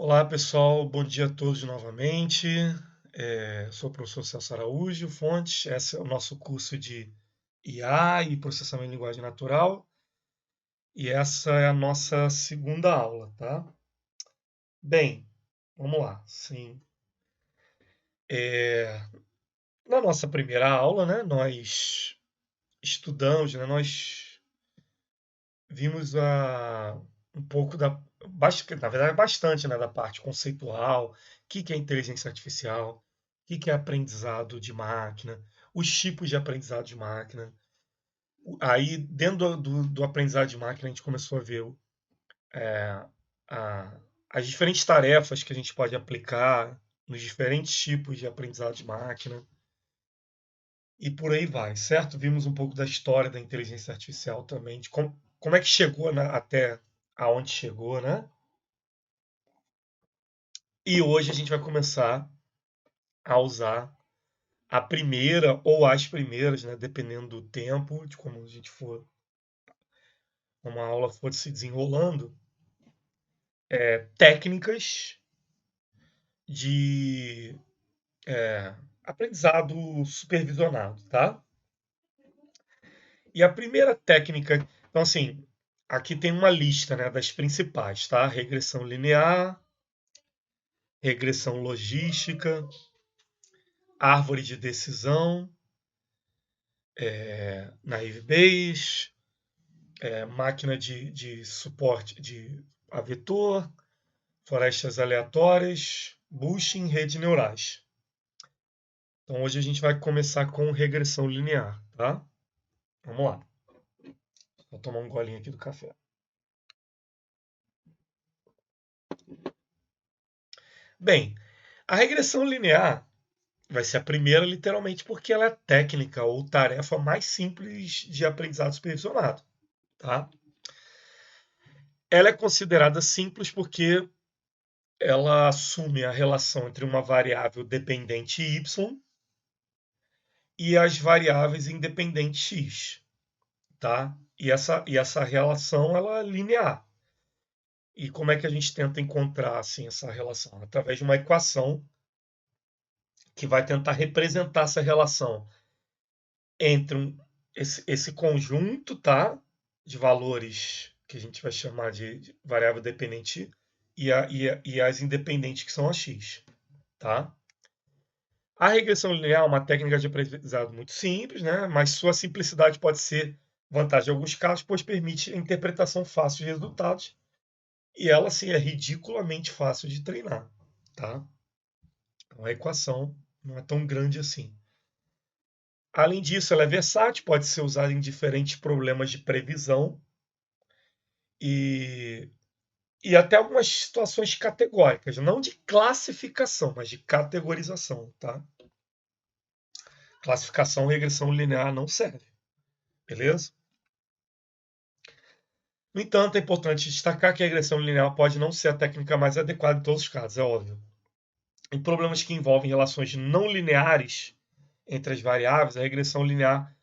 Olá, pessoal. Bom dia a todos novamente. Sou o professor Celso Araújo Fontes. Esse é o nosso curso de IA e processamento de linguagem natural. E essa é a nossa segunda aula, tá? Bem, vamos lá. Sim. Na nossa primeira aula, né, nós estudamos, né, nós vimos um pouco na verdade, bastante, né, da parte conceitual, o que que é inteligência artificial, o que que é aprendizado de máquina, os tipos de aprendizado de máquina. Aí, dentro do aprendizado de máquina, a gente começou a ver a- as diferentes tarefas que a gente pode aplicar nos diferentes tipos de aprendizado de máquina e por aí vai, certo? Vimos um pouco da história da inteligência artificial também, de como é que chegou até aonde chegou, né? E hoje a gente vai começar a usar a primeira ou as primeiras, né? Dependendo do tempo, de como a gente for, como a aula for se desenrolando, técnicas de aprendizado supervisionado, tá? E a primeira técnica, então assim, aqui tem uma lista, né, das principais, tá? Regressão linear, regressão logística, árvore de decisão, naive Bayes, máquina de suporte a vetor, florestas aleatórias, bushing, redes neurais. Então hoje a gente vai começar com regressão linear, tá? Vamos lá. Vou tomar um golinho aqui do café. Bem, a regressão linear vai ser a primeira, literalmente, porque ela é a técnica ou tarefa mais simples de aprendizado supervisionado, tá? Ela é considerada simples porque ela assume a relação entre uma variável dependente y e as variáveis independentes x, tá? E essa relação ela é linear. E como é que a gente tenta encontrar assim essa relação? Através de uma equação que vai tentar representar essa relação entre esse conjunto, tá? De valores que a gente vai chamar de variável dependente e as independentes que são a x, tá? A regressão linear é uma técnica de aprendizado muito simples, né? Mas sua simplicidade pode ser vantagem em alguns casos, pois permite a interpretação fácil de resultados e ela sim é ridiculamente fácil de treinar, tá? Então a equação não é tão grande assim. Além disso, ela é versátil, pode ser usada em diferentes problemas de previsão e, e até algumas situações categóricas, não de classificação, mas de categorização, tá? Classificação, regressão linear não serve, beleza? No entanto, é importante destacar que a regressão linear pode não ser a técnica mais adequada em todos os casos, é óbvio. Em problemas que envolvem relações não lineares entre as variáveis, a regressão linear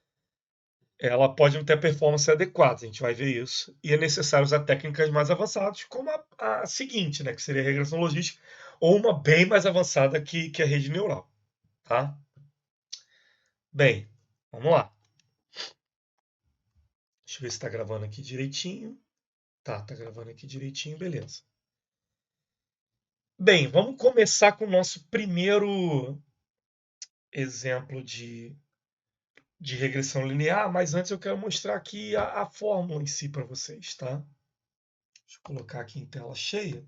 ela pode não ter performance adequada, a gente vai ver isso. E é necessário usar técnicas mais avançadas, como a seguinte, né, que seria a regressão logística, ou uma bem mais avançada que a rede neural. Tá? Bem, vamos lá. Deixa eu ver se está gravando aqui direitinho. Tá gravando aqui direitinho, beleza. Bem, vamos começar com o nosso primeiro exemplo de regressão linear, mas antes eu quero mostrar aqui a fórmula em si para vocês, tá? Deixa eu colocar aqui em tela cheia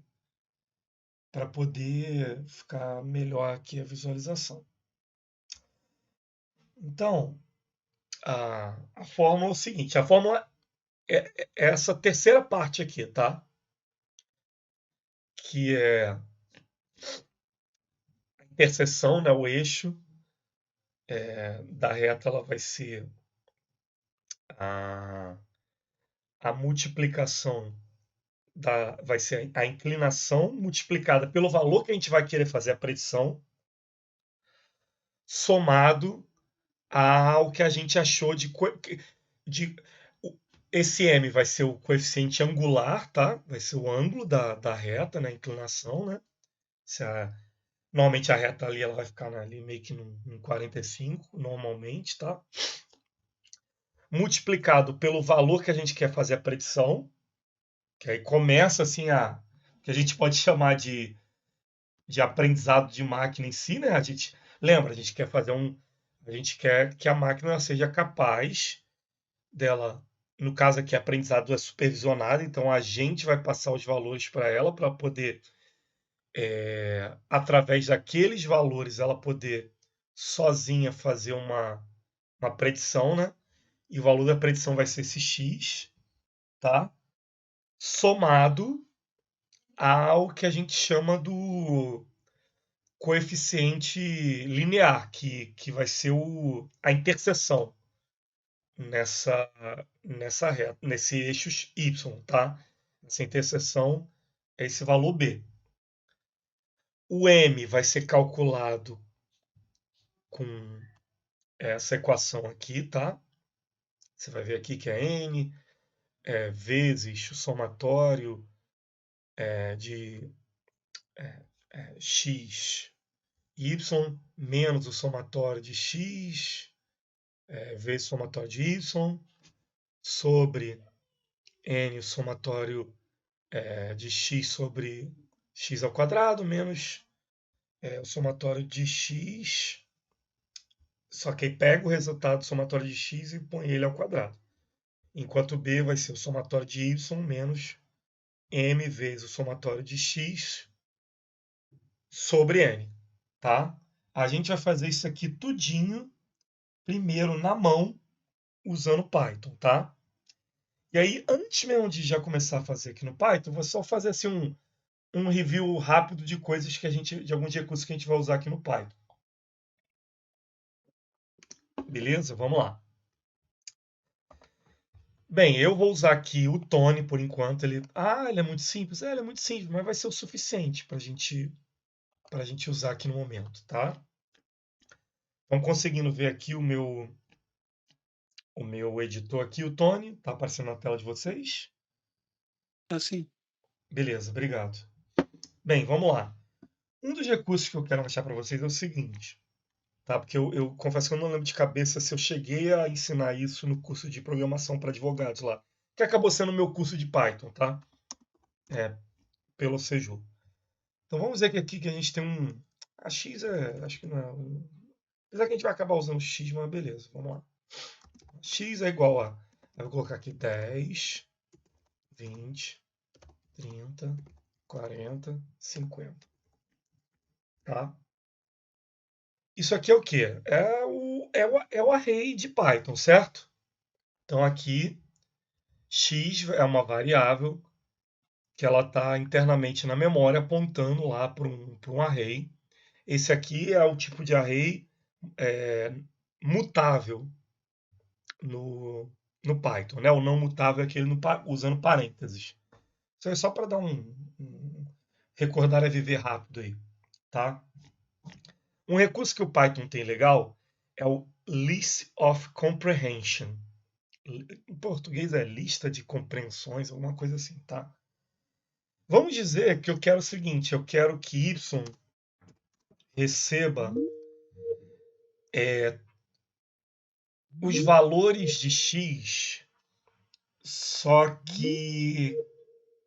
para poder ficar melhor aqui a visualização. Então, a fórmula é o seguinte, a fórmula é essa terceira parte aqui, tá? Que é a interseção, né, o eixo da reta, ela vai ser a, a multiplicação vai ser a inclinação multiplicada pelo valor que a gente vai querer fazer a predição, somado ao que a gente achou de Esse m vai ser o coeficiente angular, tá? Vai ser o ângulo da reta, né? A inclinação, né? Se a- Normalmente a reta ali ela vai ficar ali meio que em 45, normalmente, tá? Multiplicado pelo valor que a gente quer fazer a predição, que aí começa assim que a gente pode chamar de aprendizado de máquina em si, né? A gente quer a gente quer que a máquina seja capaz dela, no caso aqui, aprendizado é supervisionado, então a gente vai passar os valores para ela para poder, através daqueles valores, ela poder sozinha fazer uma predição, né? E o valor da predição vai ser esse x, tá? Somado ao que a gente chama do coeficiente linear, que vai ser a interseção nessa, nessa reta, nesse eixo y, tá? Essa interseção é esse valor b. O m vai ser calculado com essa equação aqui, tá? Você vai ver aqui que é n vezes o somatório de x, y, menos o somatório de x, vezes o somatório de y, sobre n, o somatório de x sobre x ao quadrado, menos o somatório de x, só que aí pega o resultado do somatório de x e põe ele ao quadrado. Enquanto b vai ser o somatório de y menos m vezes o somatório de x sobre n, tá? A gente vai fazer isso aqui tudinho primeiro na mão, usando Python, tá? E aí, antes mesmo de já começar a fazer aqui no Python, vou só fazer assim um review rápido de coisas de alguns recursos que a gente vai usar aqui no Python. Beleza? Vamos lá. Bem, eu vou usar aqui o Tony por enquanto. Ele é muito simples. Ele é muito simples, mas vai ser o suficiente para gente usar aqui no momento, tá? Estão conseguindo ver aqui o meu editor aqui, o Tony, tá aparecendo na tela de vocês? Assim. Beleza, obrigado. Bem, vamos lá. Um dos recursos que eu quero mostrar para vocês é o seguinte, tá? Porque eu confesso que eu não lembro de cabeça se eu cheguei a ensinar isso no curso de programação para advogados lá, que acabou sendo o meu curso de Python, tá? Pelo Seju. Então vamos dizer que aqui que a gente tem a x acho que não é. Apesar que a gente vai acabar usando x, mas beleza, vamos lá. X é igual a. Eu vou colocar aqui 10, 20, 30, 40, 50. Tá? Isso aqui é o quê? É o array de Python, certo? Então aqui, x é uma variável que ela está internamente na memória, apontando lá para um array. Esse aqui é o tipo de array é, mutável no Python, né? O não mutável é aquele usando parênteses. Isso é só para dar recordar é viver rápido aí, tá? Um recurso que o Python tem legal é o List of Comprehension. Em português é lista de compreensões, alguma coisa assim, tá? Vamos dizer que eu quero o seguinte, eu quero que y receba os valores de x, só que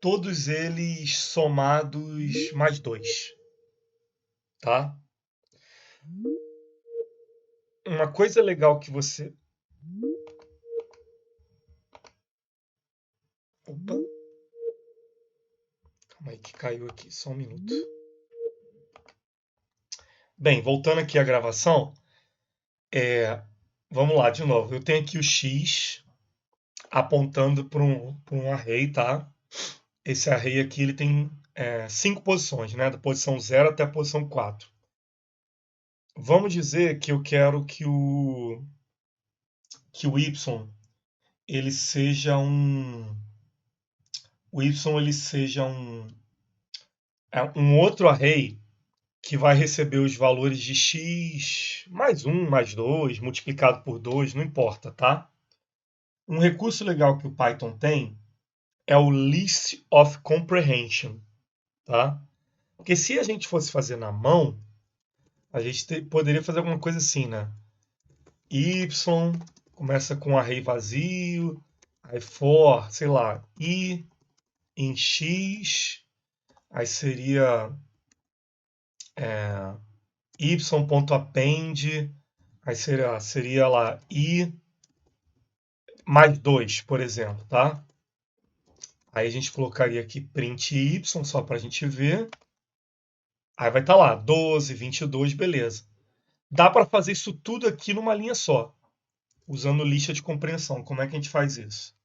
todos eles somados mais 2, tá? Uma coisa legal que você... Opa, calma aí que caiu aqui, só um minuto. Bem, voltando aqui à gravação, vamos lá de novo. Eu tenho aqui o x apontando para um array, tá? Esse array aqui ele tem 5 posições, né? Da posição 0 até a posição 4. Vamos dizer que eu quero que o y ele seja um outro array que vai receber os valores de x mais 1, mais 2, multiplicado por 2, não importa, tá? Um recurso legal que o Python tem é o List of Comprehension, tá? Porque se a gente fosse fazer na mão, a gente poderia fazer alguma coisa assim, né? Y começa com array vazio, aí for, sei lá, i em x, aí seria y.append, aí seria lá i mais 2, por exemplo, tá? Aí a gente colocaria aqui print y, só para a gente ver. Aí vai estar lá, 12, 22, beleza. Dá para fazer isso tudo aqui numa linha só, usando lista de compreensão. Como é que a gente faz isso?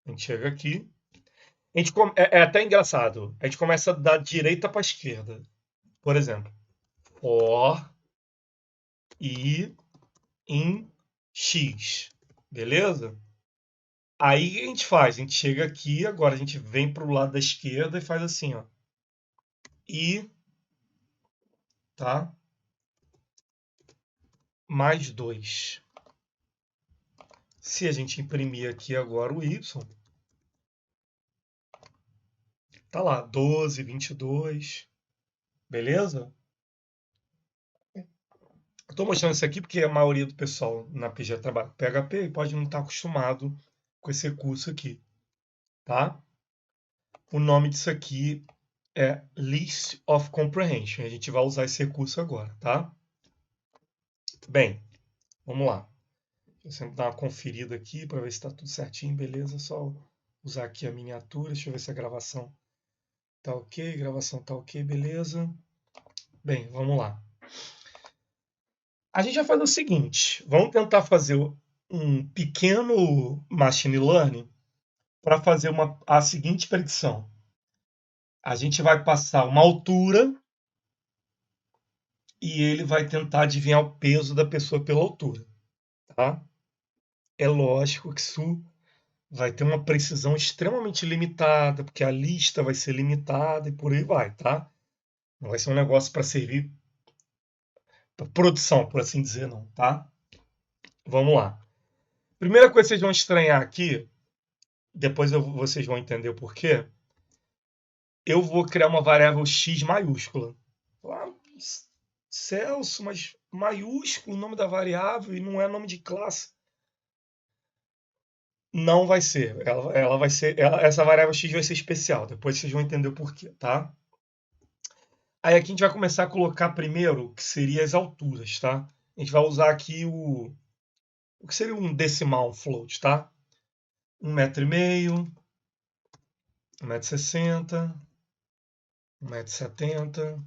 A gente chega aqui. É até engraçado. A gente começa da direita para a esquerda. Por exemplo, for i em x. Beleza? Aí o que a gente faz? A gente chega aqui, agora a gente vem para o lado da esquerda e faz assim, ó. I, tá? Mais 2. Se a gente imprimir aqui agora o y, tá lá, 12, 22. Beleza? Estou mostrando isso aqui porque a maioria do pessoal na PG trabalha com PHP e pode não estar acostumado com esse recurso aqui, tá? O nome disso aqui é List of Comprehension. A gente vai usar esse recurso agora, tá? Bem, vamos lá. Deixa eu sempre dar uma conferida aqui para ver se está tudo certinho, beleza? Só usar aqui a miniatura. Deixa eu ver se a gravação tá ok. Gravação tá ok, beleza? Bem, vamos lá. A gente vai fazer o seguinte: vamos tentar fazer um pequeno machine learning para fazer a seguinte predição. A gente vai passar uma altura e ele vai tentar adivinhar o peso da pessoa pela altura, tá? É lógico que isso vai ter uma precisão extremamente limitada, porque a lista vai ser limitada e por aí vai, tá? Não vai ser um negócio para servir para produção, por assim dizer, não, tá? Vamos lá. Primeira coisa que vocês vão estranhar aqui, depois vocês vão entender o porquê. Eu vou criar uma variável x maiúscula. Celso, mas maiúsculo o nome da variável e não é nome de classe. Não vai ser. Ela vai ser. Essa variável x vai ser especial. Depois vocês vão entender o porquê, tá? Aí aqui a gente vai começar a colocar primeiro o que seria as alturas, tá? A gente vai usar aqui o que seria um decimal, um float, tá? 1,5 m, 1,60 m, 1,70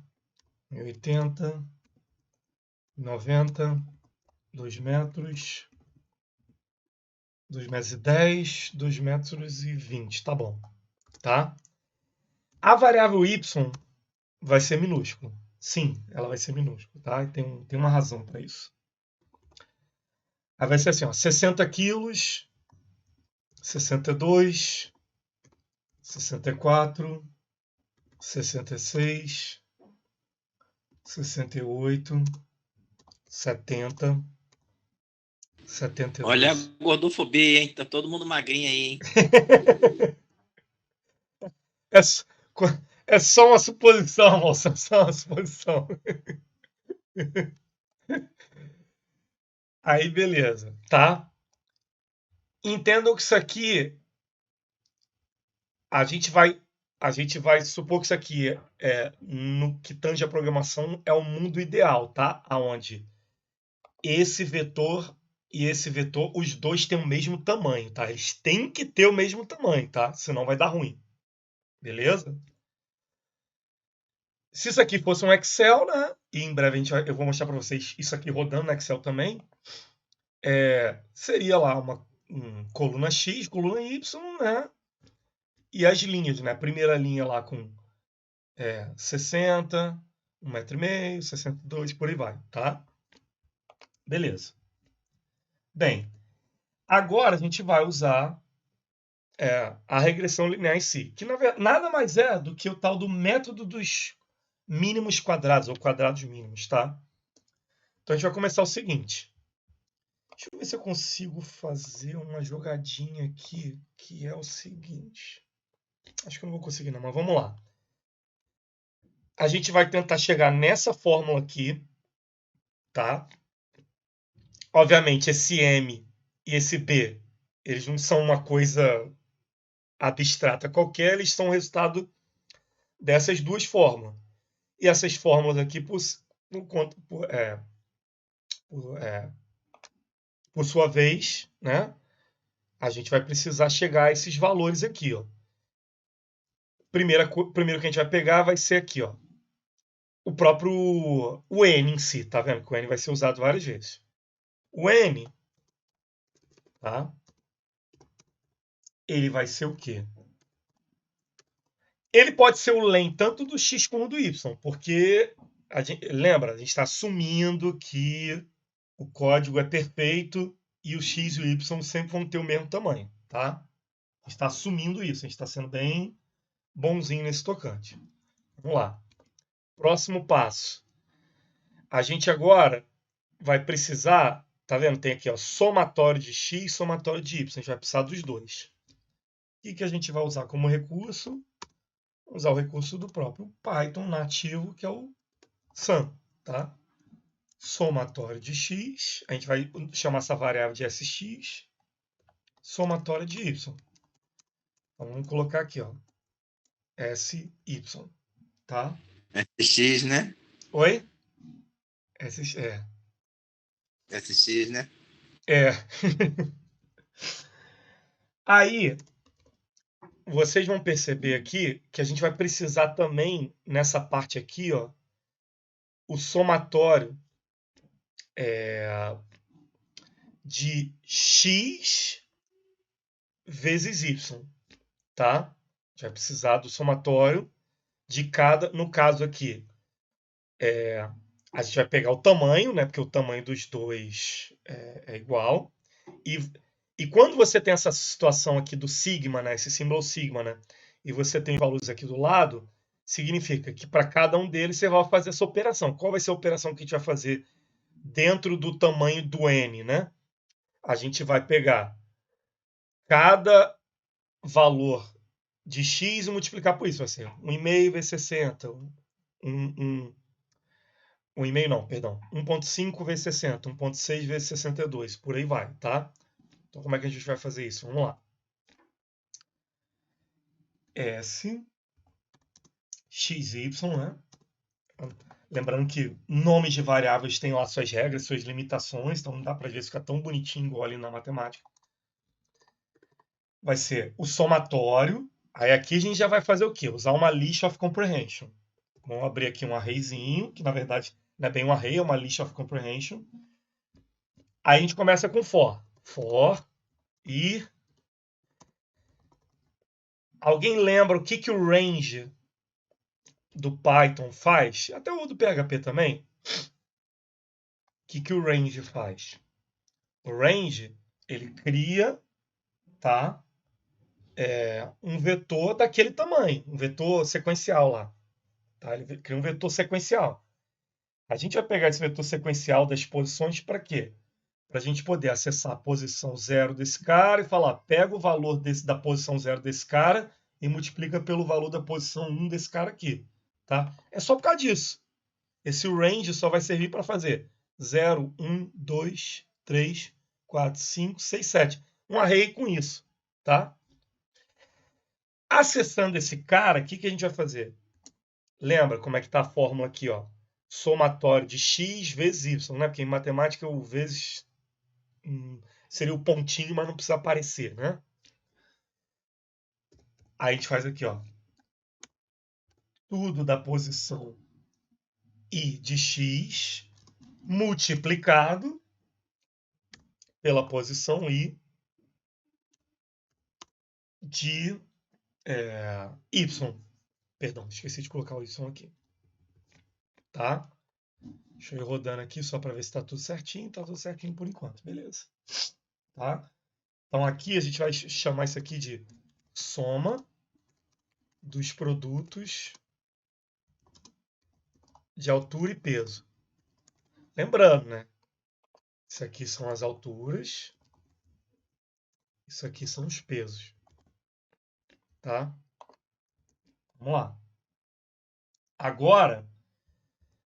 m, 1,80 m, 90, 2 metros, 2 metros e 10, 2 metros e 20, tá bom, tá? A variável y vai ser minúscula. Sim, ela vai ser minúscula, tá? E tem uma razão para isso. Aí vai ser assim, ó, 60 quilos, 62, 64, 66, 68, 70, Olha a 72. gordofobia, hein? Tá todo mundo magrinho aí, hein? É, é só uma suposição, moça. É só uma suposição. Aí, beleza, tá? Entendam que isso aqui a gente vai supor que isso aqui no que tange a programação é o mundo ideal, tá? Aonde esse vetor e esse vetor, os dois têm o mesmo tamanho, tá? Eles têm que ter o mesmo tamanho, tá? Senão vai dar ruim. Beleza? Se isso aqui fosse um Excel, né? E em breve eu vou mostrar para vocês isso aqui rodando no Excel também. Seria lá uma coluna X, coluna Y, né? E as linhas, né? A primeira linha lá com 60, 1,5 m, 62, por aí vai, tá? Beleza. Bem, agora a gente vai usar a regressão linear em si, que nada mais é do que o tal do método dos mínimos quadrados, ou quadrados mínimos, tá? Então a gente vai começar o seguinte. Deixa eu ver se eu consigo fazer uma jogadinha aqui, que é o seguinte. Acho que eu não vou conseguir não, mas vamos lá. A gente vai tentar chegar nessa fórmula aqui, tá? Obviamente, esse M e esse B, eles não são uma coisa abstrata qualquer, eles são o resultado dessas duas fórmulas. E essas fórmulas aqui, por sua vez, né, a gente vai precisar chegar a esses valores aqui. Ó. Primeiro que a gente vai pegar vai ser aqui, ó, o N em si, tá vendo? Que o N vai ser usado várias vezes. O N, tá? Ele vai ser o quê? Ele pode ser o len tanto do x como do y, porque lembra, a gente está assumindo que o código é perfeito e o x e o y sempre vão ter o mesmo tamanho, tá? A gente está assumindo isso, a gente está sendo bem bonzinho nesse tocante. Vamos lá. Próximo passo. A gente agora vai precisar, tá vendo? Tem aqui, ó, somatório de x e somatório de y. A gente vai precisar dos dois. O que a gente vai usar como recurso? Usar o recurso do próprio Python nativo, que é o sum, tá? Somatório de x, a gente vai chamar essa variável de sx, somatório de y. Então, vamos colocar aqui, ó, sy, tá? SX, né? Oi? É. SX, né? É. Aí, vocês vão perceber aqui que a gente vai precisar também, nessa parte aqui, ó, o somatório de x vezes y, tá? A gente vai precisar do somatório de cada, no caso aqui, a gente vai pegar o tamanho, né? Porque o tamanho dos dois é igual. E quando você tem essa situação aqui do sigma, né? Esse símbolo sigma, né? E você tem valores aqui do lado, significa que para cada um deles você vai fazer essa operação. Qual vai ser a operação que a gente vai fazer dentro do tamanho do n, né? A gente vai pegar cada valor de x e multiplicar por isso. Vai ser 1,5 vezes 60. 1,5 não, perdão. 1,5 vezes 60. 1,6 vezes 62. Por aí vai, tá? Então, como é que a gente vai fazer isso? Vamos lá. S, xy, né? Lembrando que nomes de variáveis têm lá suas regras, suas limitações, então não dá para ver ficar tão bonitinho igual ali na matemática. Vai ser o somatório. Aí aqui a gente já vai fazer o quê? Usar uma list of comprehension. Vamos abrir aqui um arrayzinho, que na verdade não é bem um array, é uma list of comprehension. Aí a gente começa com for. For e... Alguém lembra o que o range do Python faz? Até o do PHP também. O que o range faz? O range, ele cria, tá? Um vetor daquele tamanho, um vetor sequencial lá. Tá? Ele cria um vetor sequencial. A gente vai pegar esse vetor sequencial das posições para quê? Para a gente poder acessar a posição 0 desse cara e falar, pega o valor da posição 0 desse cara e multiplica pelo valor da posição 1 desse cara aqui. Tá? É só por causa disso. Esse range só vai servir para fazer 0, 1, 2, 3, 4, 5, 6, 7. Um array com isso. Tá? Acessando esse cara, o que a gente vai fazer? Lembra como é que está a fórmula aqui? Ó? Somatório de x vezes y. Né? Porque em matemática o vezes seria o pontinho, mas não precisa aparecer. Né? Aí a gente faz aqui. Ó. Tudo da posição i de x multiplicado pela posição i de y. Perdão, esqueci de colocar o y aqui. Tá? Deixa eu ir rodando aqui só para ver se está tudo certinho. Está tudo certinho por enquanto. Beleza. Tá? Então aqui a gente vai chamar isso aqui de soma dos produtos de altura e peso. Lembrando, né? Isso aqui são as alturas. Isso aqui são os pesos. Tá? Vamos lá. Agora,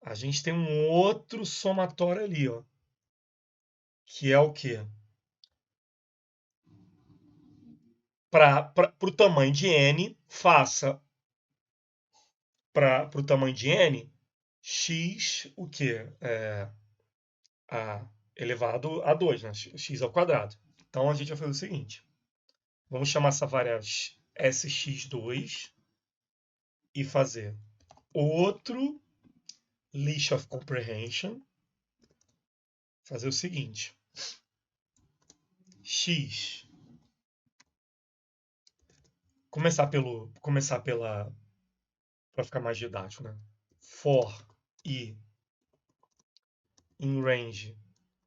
a gente tem um outro somatório ali, ó. Que é o quê? Para o tamanho de n, faça para o tamanho de n, x o quê? A elevado a 2, né? X ao quadrado. Então, a gente vai fazer o seguinte. Vamos chamar essa variável sx2 e fazer outro list of comprehension. Fazer o seguinte. X. Começar pela para ficar mais didático, né? For i in range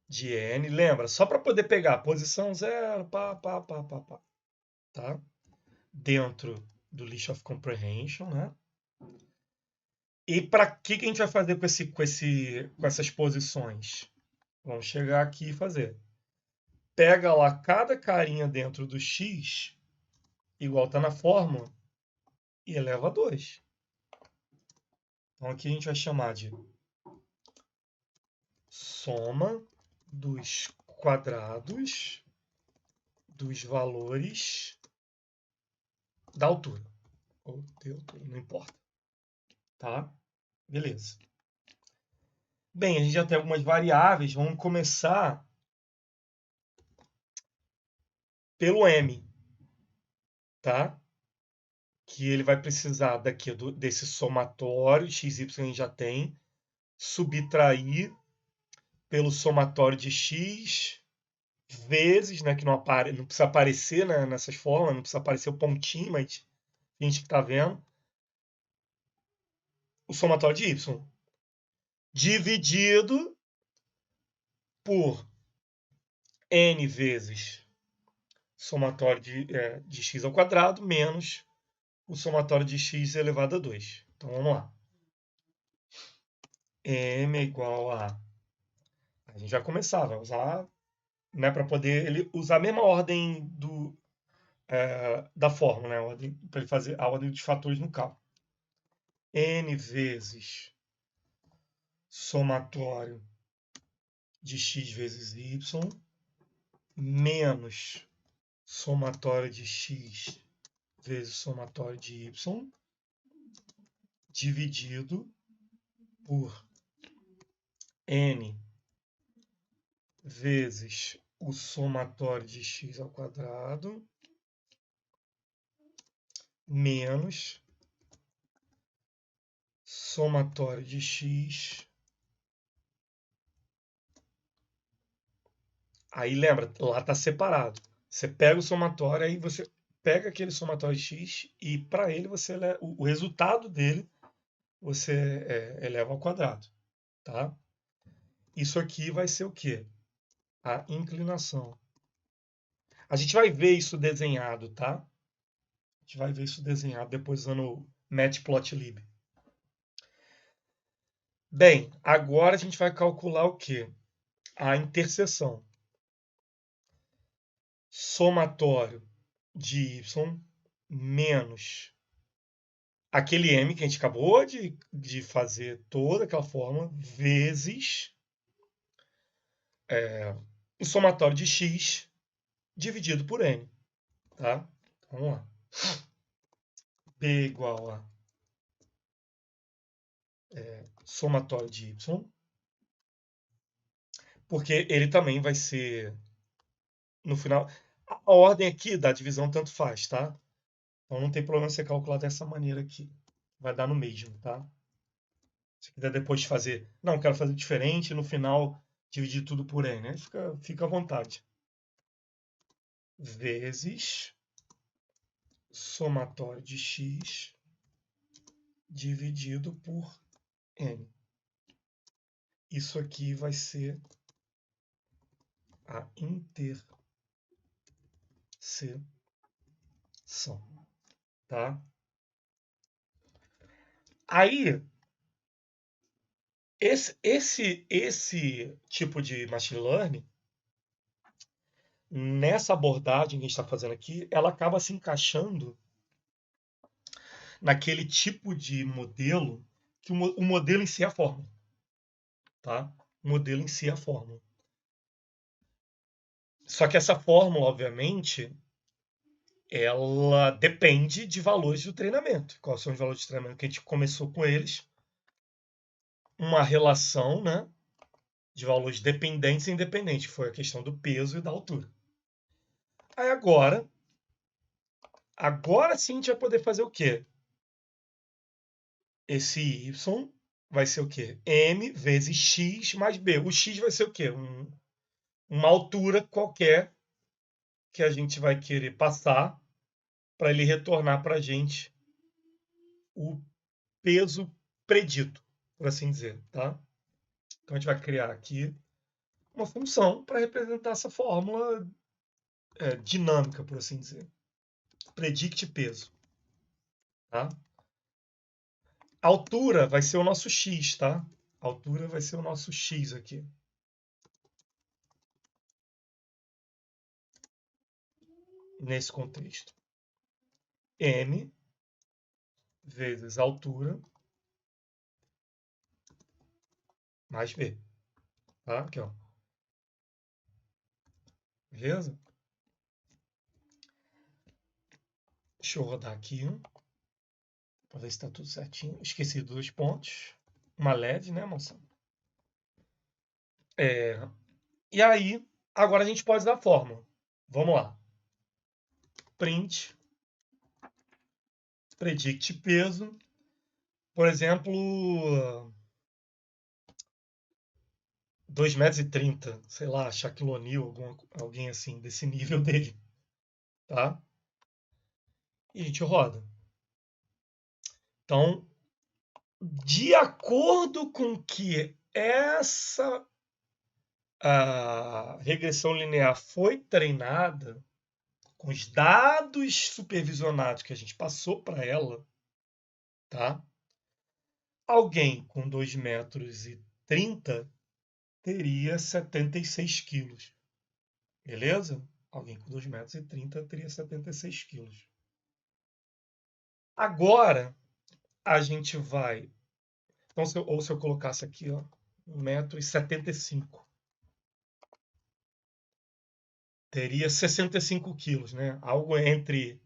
de n. Lembra? Só para poder pegar posição 0, pá, tá? Dentro do list of comprehension, né? E para que a gente vai fazer com essas posições? Vamos chegar aqui e fazer. Pega lá cada carinha dentro do x, igual está na fórmula, e eleva a 2. Então aqui a gente vai chamar de soma dos quadrados dos valores da altura. Ou de altura, não importa. Tá? Beleza. Bem, a gente já tem algumas variáveis. Vamos começar pelo m, tá? Que ele vai precisar daqui desse somatório, x, y a gente já tem, subtrair pelo somatório de x vezes, né, que não precisa aparecer, né, nessas fórmulas, não precisa aparecer o pontinho, mas a gente que está vendo, o somatório de y, dividido por n vezes somatório de x ao quadrado menos o somatório de x elevado a 2. Então, vamos lá. M é igual a... A gente já começava a usar, né, para poder ele usar a mesma ordem da fórmula, né, para ele fazer a ordem dos fatores no cálculo. N vezes somatório de x vezes y menos somatório de x vezes somatório de y dividido por n vezes o somatório de x ao quadrado menos somatório de x. Aí lembra, lá está separado. Você pega o somatório, aí você pega aquele somatório de x e para ele o resultado dele você eleva ao quadrado, tá? Isso aqui vai ser o quê? A inclinação. A gente vai ver isso desenhado, tá? A gente vai ver isso desenhado depois usando o Matplotlib. Bem, agora a gente vai calcular o quê? A interseção. Somatório de y menos aquele m que a gente acabou de fazer toda aquela fórmula vezes o somatório de x dividido por n. Tá? Vamos lá. B igual a somatório de y, porque ele também vai ser, no final, a ordem aqui da divisão tanto faz, tá? Então não tem problema você calcular dessa maneira aqui. Vai dar no mesmo, tá? Se quiser depois fazer, não, quero fazer diferente, no final dividir tudo por n, né? Fica à vontade. Vezes somatório de x dividido por n. Isso aqui vai ser a interseção, tá? Aí, Esse tipo de machine learning, nessa abordagem que a gente está fazendo aqui, ela acaba se encaixando naquele tipo de modelo que o modelo em si é a fórmula, tá? O modelo em si é a fórmula. Só que essa fórmula, obviamente, ela depende de valores do treinamento. Quais são os valores de treinamento que a gente começou com eles? Uma relação, né, de valores dependentes e independentes, que foi a questão do peso e da altura. Aí agora sim a gente vai poder fazer o quê? Esse y vai ser o quê? M vezes x mais b. O x vai ser o quê? Uma altura qualquer que a gente vai querer passar para ele retornar para a gente o peso predito, por assim dizer, tá? Então a gente vai criar aqui uma função para representar essa fórmula dinâmica, por assim dizer. Predict peso, tá? A altura vai ser o nosso x, tá? A altura vai ser o nosso x aqui. Nesse contexto. M vezes altura mais B. Tá? Aqui, ó. Beleza? Deixa eu rodar aqui para ver se está tudo certinho. Esqueci dos 2 pontos. Uma LED, né, moção? E aí, agora a gente pode dar fórmula. Vamos lá. Print predict peso. Por exemplo, 2,30 m, sei lá, Shaquille O'Neal, alguém assim, desse nível dele. Tá? E a gente roda. Então, de acordo com que essa a regressão linear foi treinada, com os dados supervisionados que a gente passou para ela, tá? Alguém com 2,30 m teria 76 quilos. Beleza? Alguém com 2,30 m teria 76 quilos. Agora, a gente vai... Então, se eu colocasse aqui, ó, 1,75 m, teria 65 quilos, né? Algo entre...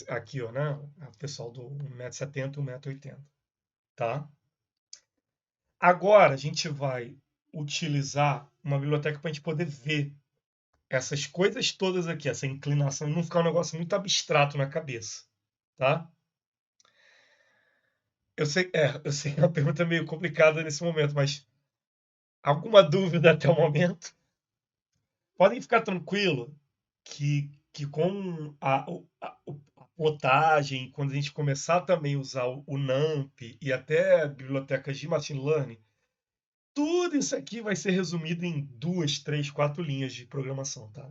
Aqui, ó, né? O pessoal do 1,70 m e 1,80 m, tá? Agora, a gente vai utilizar uma biblioteca para a gente poder ver essas coisas todas aqui, essa inclinação, e não ficar um negócio muito abstrato na cabeça, tá? Eu sei que é uma pergunta meio complicada nesse momento, mas alguma dúvida até o momento? Podem ficar tranquilo que com a plotagem, quando a gente começar também a usar o NumPy e até bibliotecas de Machine Learning, tudo isso aqui vai ser resumido em 2, 3, 4 linhas de programação, tá?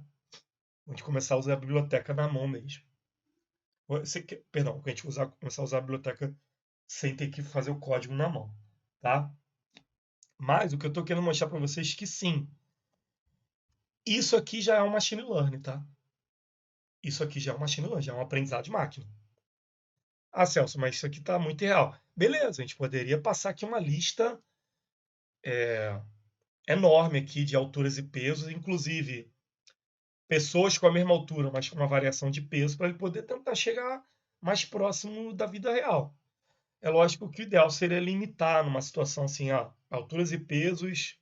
A gente começar a usar a biblioteca na mão mesmo. Perdão, a gente começar a usar a biblioteca sem ter que fazer o código na mão, tá? Mas o que eu estou querendo mostrar para vocês é que sim, isso aqui já é um machine learning, tá? Isso aqui já é um machine learning, já é um aprendizado de máquina. Ah, Celso, mas isso aqui está muito irreal. Beleza, a gente poderia passar aqui uma lista enorme aqui de alturas e pesos, inclusive pessoas com a mesma altura, mas com uma variação de peso, para ele poder tentar chegar mais próximo da vida real. É lógico que o ideal seria limitar numa situação assim, alturas e pesos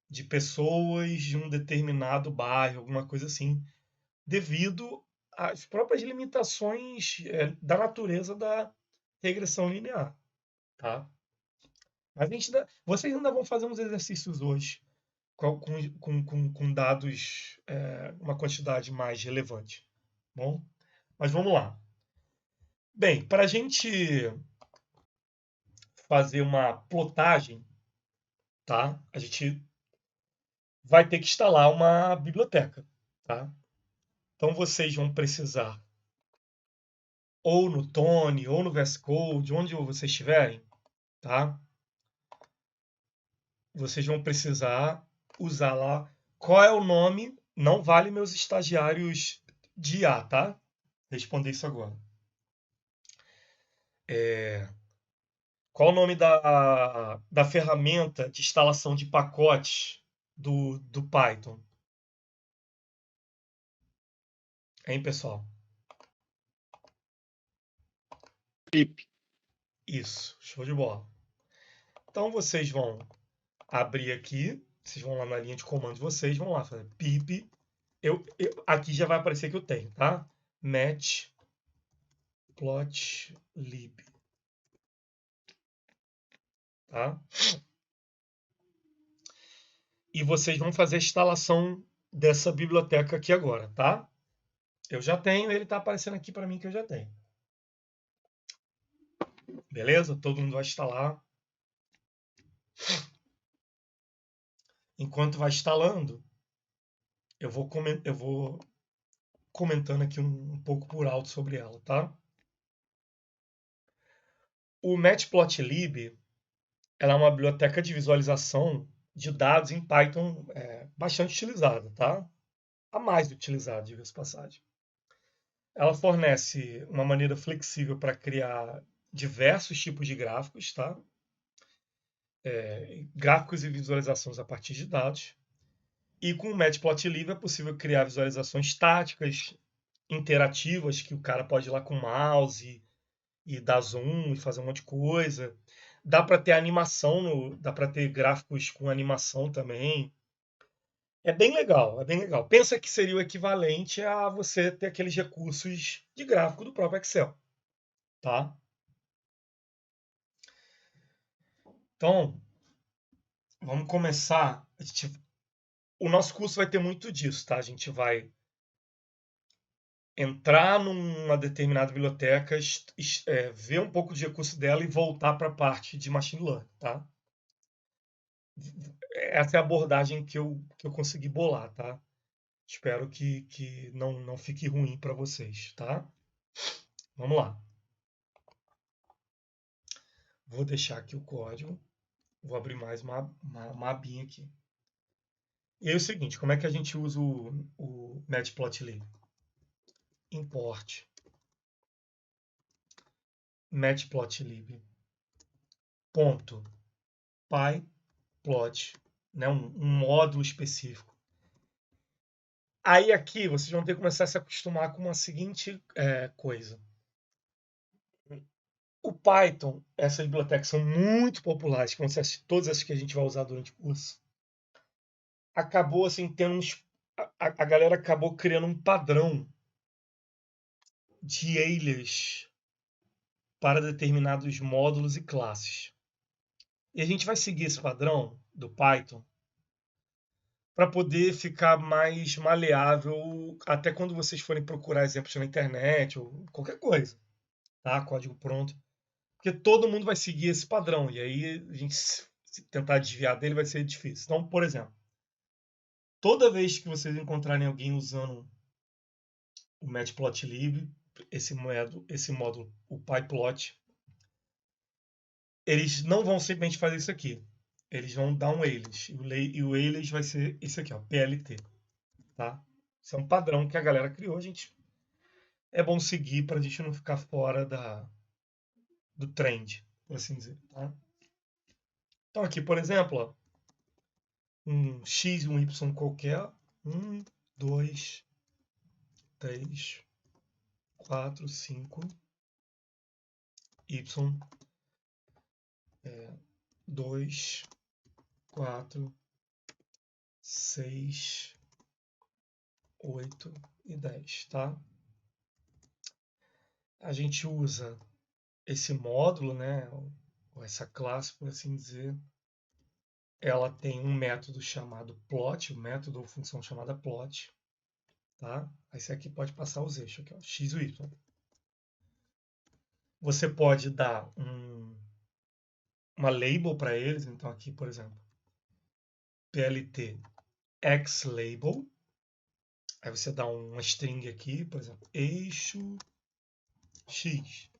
de pessoas de um determinado bairro, alguma coisa assim, devido às próprias limitações da natureza da regressão linear, tá? Mas vocês ainda vão fazer uns exercícios hoje com dados, uma quantidade mais relevante, bom? Mas vamos lá. Bem, para a gente fazer uma plotagem, tá? A gente vai ter que instalar uma biblioteca, tá? Então vocês vão precisar ou no Tony, ou no VS Code, onde vocês estiverem, tá? vocês vão precisar usar lá qual é o nome, não vale meus estagiários de IA, tá? Responder isso agora. Qual o nome da ferramenta de instalação de pacotes do Python? Hein, pessoal? Pip. Isso, show de bola. Então vocês vão abrir aqui, vocês vão lá na linha de comando de vocês, vão lá fazer pip. Aqui já vai aparecer que eu tenho, tá? Matplotlib. Tá? E vocês vão fazer a instalação dessa biblioteca aqui agora, tá? Eu já tenho, ele está aparecendo aqui para mim que eu já tenho. Beleza? Todo mundo vai instalar. Enquanto vai instalando, eu vou comentando aqui um pouco por alto sobre ela, tá? O Matplotlib, ela é uma biblioteca de visualização de dados em Python bastante utilizada, tá? A mais utilizada, diga-se de passagem. Ela fornece uma maneira flexível para criar diversos tipos de gráficos, tá? Gráficos e visualizações a partir de dados. E com o Matplotlib é possível criar visualizações estáticas, interativas, que o cara pode ir lá com o mouse e dar zoom e fazer um monte de coisa. Dá para ter animação, dá para ter gráficos com animação também. É bem legal, é bem legal. Pensa que seria o equivalente a você ter aqueles recursos de gráfico do próprio Excel, tá? Então, vamos começar. O nosso curso vai ter muito disso, tá? A gente vai entrar numa determinada biblioteca, ver um pouco de recurso dela e voltar para a parte de machine learning, tá? Essa é a abordagem que eu consegui bolar, tá? Espero que não fique ruim para vocês, tá? Vamos lá. Vou deixar aqui o código. Vou abrir mais uma abinha aqui. E aí é o seguinte, como é que a gente usa o Matplotlib? Import Matplotlib ponto pyplot, né, um módulo específico. Aí aqui vocês vão ter que começar a se acostumar com uma seguinte coisa. O Python, essas bibliotecas são muito populares, como todas as que a gente vai usar durante o curso. Acabou assim tendo a galera acabou criando um padrão de alias para determinados módulos e classes. E a gente vai seguir esse padrão do Python para poder ficar mais maleável até quando vocês forem procurar exemplos na internet ou qualquer coisa, tá? Código pronto. Porque todo mundo vai seguir esse padrão e aí a gente se tentar desviar dele vai ser difícil. Então, por exemplo, toda vez que vocês encontrarem alguém usando o Matplotlib, esse módulo, o pyplot, eles não vão simplesmente fazer isso aqui. Eles vão dar um alias. E o alias vai ser esse aqui, ó, PLT. Tá? Isso é um padrão que a galera criou. É bom seguir para a gente não ficar fora do trend, por assim dizer. Tá? Então aqui, por exemplo, ó, um X e um Y qualquer. 1, 2, 3, 4, 5. Y. 2, 4, 6, 8 e 10, tá? A gente usa esse módulo, né, ou essa classe, por assim dizer, ela tem um método chamado plot, um método ou função chamada plot, tá? Esse aqui pode passar os eixos, aqui, ó, x e y. Você pode dar uma label para eles, então aqui, por exemplo, plt xlabel, aí você dá uma string aqui, por exemplo, eixo x.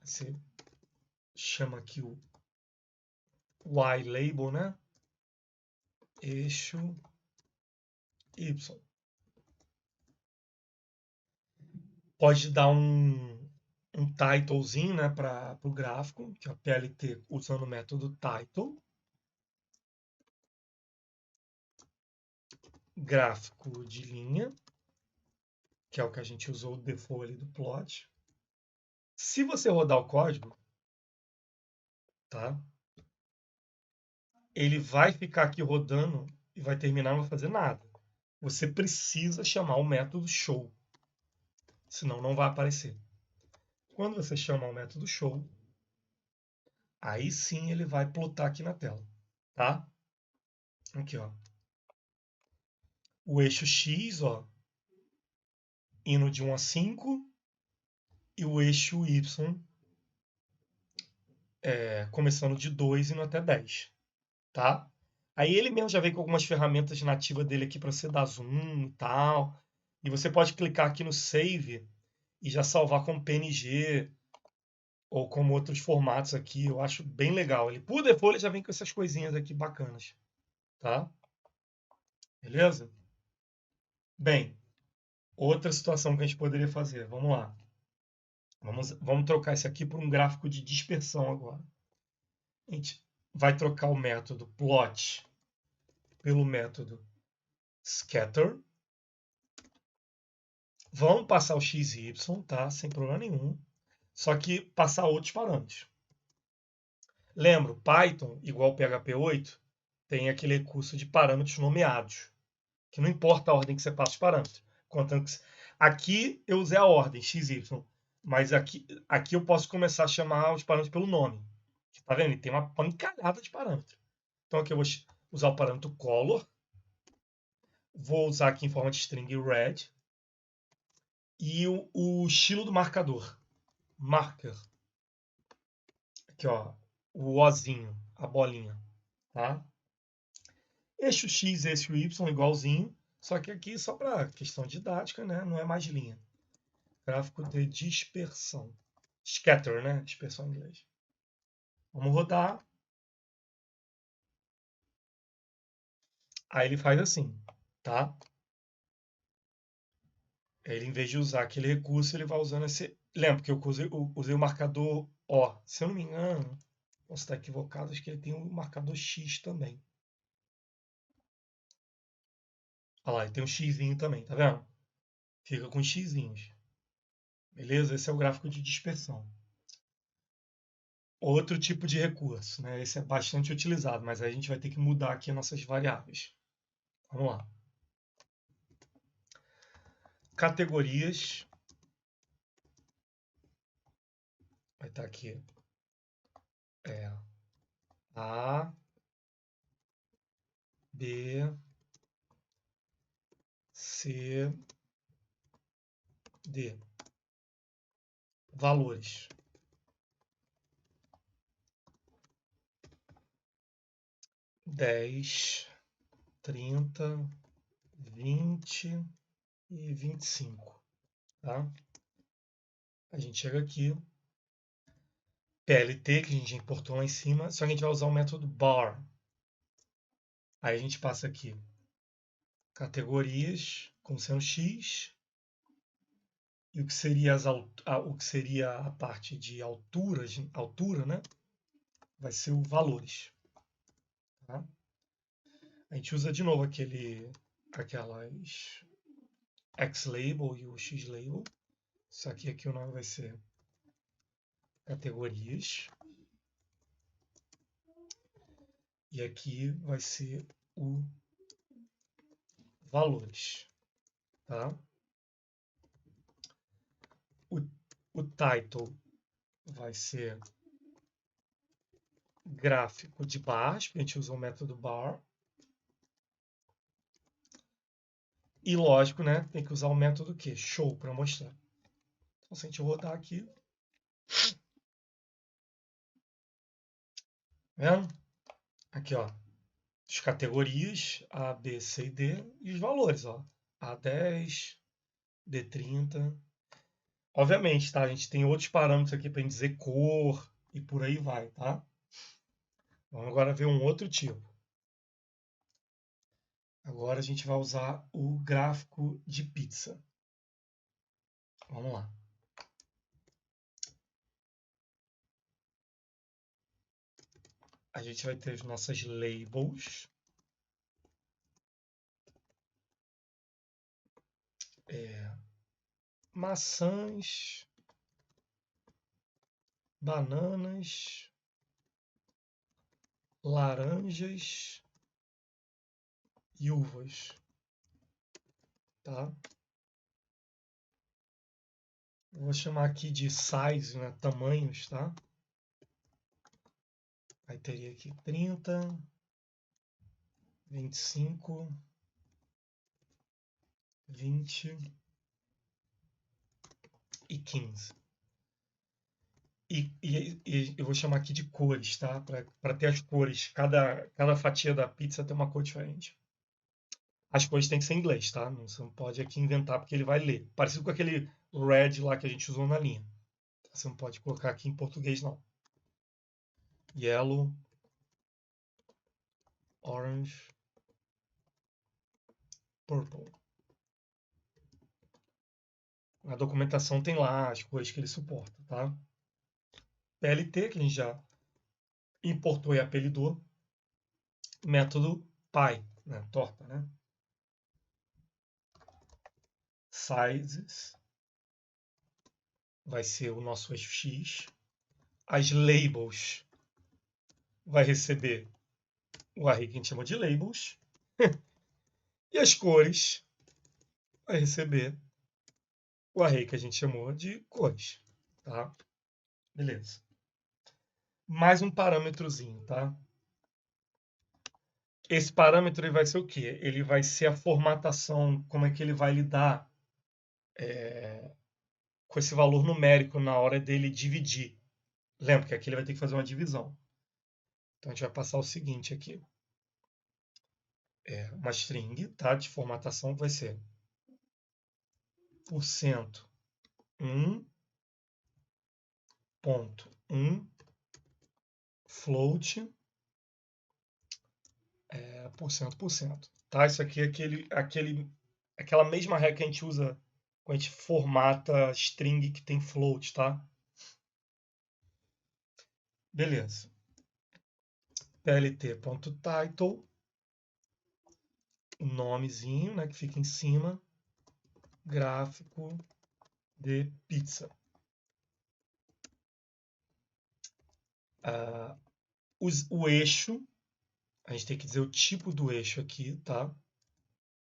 Você chama aqui o Y label, né? Eixo Y. Pode dar um titlezinho, né, para o gráfico, que é a PLT usando o método title. Gráfico de linha, que é o que a gente usou o default ali do plot. Se você rodar o código, tá? Ele vai ficar aqui rodando e vai terminar, não vai fazer nada. Você precisa chamar o método show, senão não vai aparecer. Quando você chamar o método show, aí sim ele vai plotar aqui na tela, tá? Aqui, ó. O eixo X, ó, indo de 1 a 5, e o eixo Y começando de 2 indo até 10, tá? Aí ele mesmo já vem com algumas ferramentas nativas dele aqui para você dar zoom e tal. E você pode clicar aqui no Save e já salvar como PNG ou como outros formatos aqui. Eu acho bem legal. Ele, por default, ele já vem com essas coisinhas aqui bacanas, tá? Beleza? Bem, outra situação que a gente poderia fazer. Vamos lá. Vamos trocar esse aqui por um gráfico de dispersão agora. A gente vai trocar o método plot pelo método scatter. Vamos passar o x e y, tá? Sem problema nenhum. Só que passar outros parâmetros. Lembra, Python, igual PHP 8, tem aquele recurso de parâmetros nomeados, que não importa a ordem que você passa os parâmetros. Aqui eu usei a ordem, x, y, mas aqui eu posso começar a chamar os parâmetros pelo nome. Tá vendo? Ele tem uma pancalhada de parâmetros. Então aqui eu vou usar o parâmetro color, vou usar aqui em forma de string red, e o estilo do marcador, marker. Aqui, ó, o ozinho, a bolinha, tá? Eixo X, eixo Y igualzinho, só que aqui só para questão didática, né? Não é mais linha. Gráfico de dispersão. Scatter, né? Dispersão em inglês. Vamos rodar. Aí ele faz assim, tá? Ele, em vez de usar aquele recurso, ele vai usando esse... Lembra que eu usei o marcador O. Se eu não me engano, posso estar equivocado, acho que ele tem o marcador X também. Olha lá, ele tem um Xzinho também, tá vendo? Fica com Xzinhos. Beleza? Esse é o gráfico de dispersão. Outro tipo de recurso, né? Esse é bastante utilizado, mas aí a gente vai ter que mudar aqui as nossas variáveis. Vamos lá. Categorias. Vai estar aqui. A, B, C, D. Valores. 10, 30, 20 e 25. Tá? A gente chega aqui. PLT, que a gente importou lá em cima, só que a gente vai usar o método bar. Aí a gente passa aqui. Categorias, como sendo X. E o que seria a parte de altura, né? Vai ser o valores. Tá? A gente usa de novo aquelas X-label e o X-label. Só que aqui o nome vai ser categorias. E aqui vai ser o valores. Tá? O title vai ser gráfico de barras, porque a gente usa o método bar. E lógico, né? Tem que usar o método que? Show, para mostrar. Então, se a gente rodar aqui. Vendo? Aqui, ó. As categorias A, B, C e D. E os valores, ó. A10, D30. Obviamente, tá? A gente tem outros parâmetros aqui para dizer cor e por aí vai, tá? Vamos agora ver um outro tipo. Agora a gente vai usar o gráfico de pizza. Vamos lá. A gente vai ter as nossas labels. Maçãs, bananas, laranjas e uvas, tá? Eu vou chamar aqui de size, né? Tamanhos, tá? Aí teria aqui 30, 25, 20 e 15. E eu vou chamar aqui de cores, tá? Para ter as cores. Cada fatia da pizza tem uma cor diferente. As cores têm que ser em inglês, tá? Você não pode aqui inventar porque ele vai ler. Parecido com aquele red lá que a gente usou na linha. Você não pode colocar aqui em português, não. Yellow, orange, purple. Na documentação tem lá as cores que ele suporta, tá? PLT, que a gente já importou e apelidou. Método pie, né? Torta, né? Sizes vai ser o nosso eixo X. As labels vai receber o array que a gente chama de labels. E as cores vai receber o array que a gente chamou de cores, tá? Beleza. Mais um parâmetrozinho, tá? Esse parâmetro ele vai ser o quê? Ele vai ser a formatação, como é que ele vai lidar com esse valor numérico na hora dele dividir. Lembra que aqui ele vai ter que fazer uma divisão. Então a gente vai passar o seguinte aqui. Uma string, tá? De formatação vai ser %1.1 float %%. Tá? Isso aqui é aquela mesma regra que a gente usa quando a gente formata string que tem float, tá? Beleza. plt.title, o nomezinho, né, que fica em cima, gráfico de pizza. O eixo, a gente tem que dizer o tipo do eixo aqui, tá? A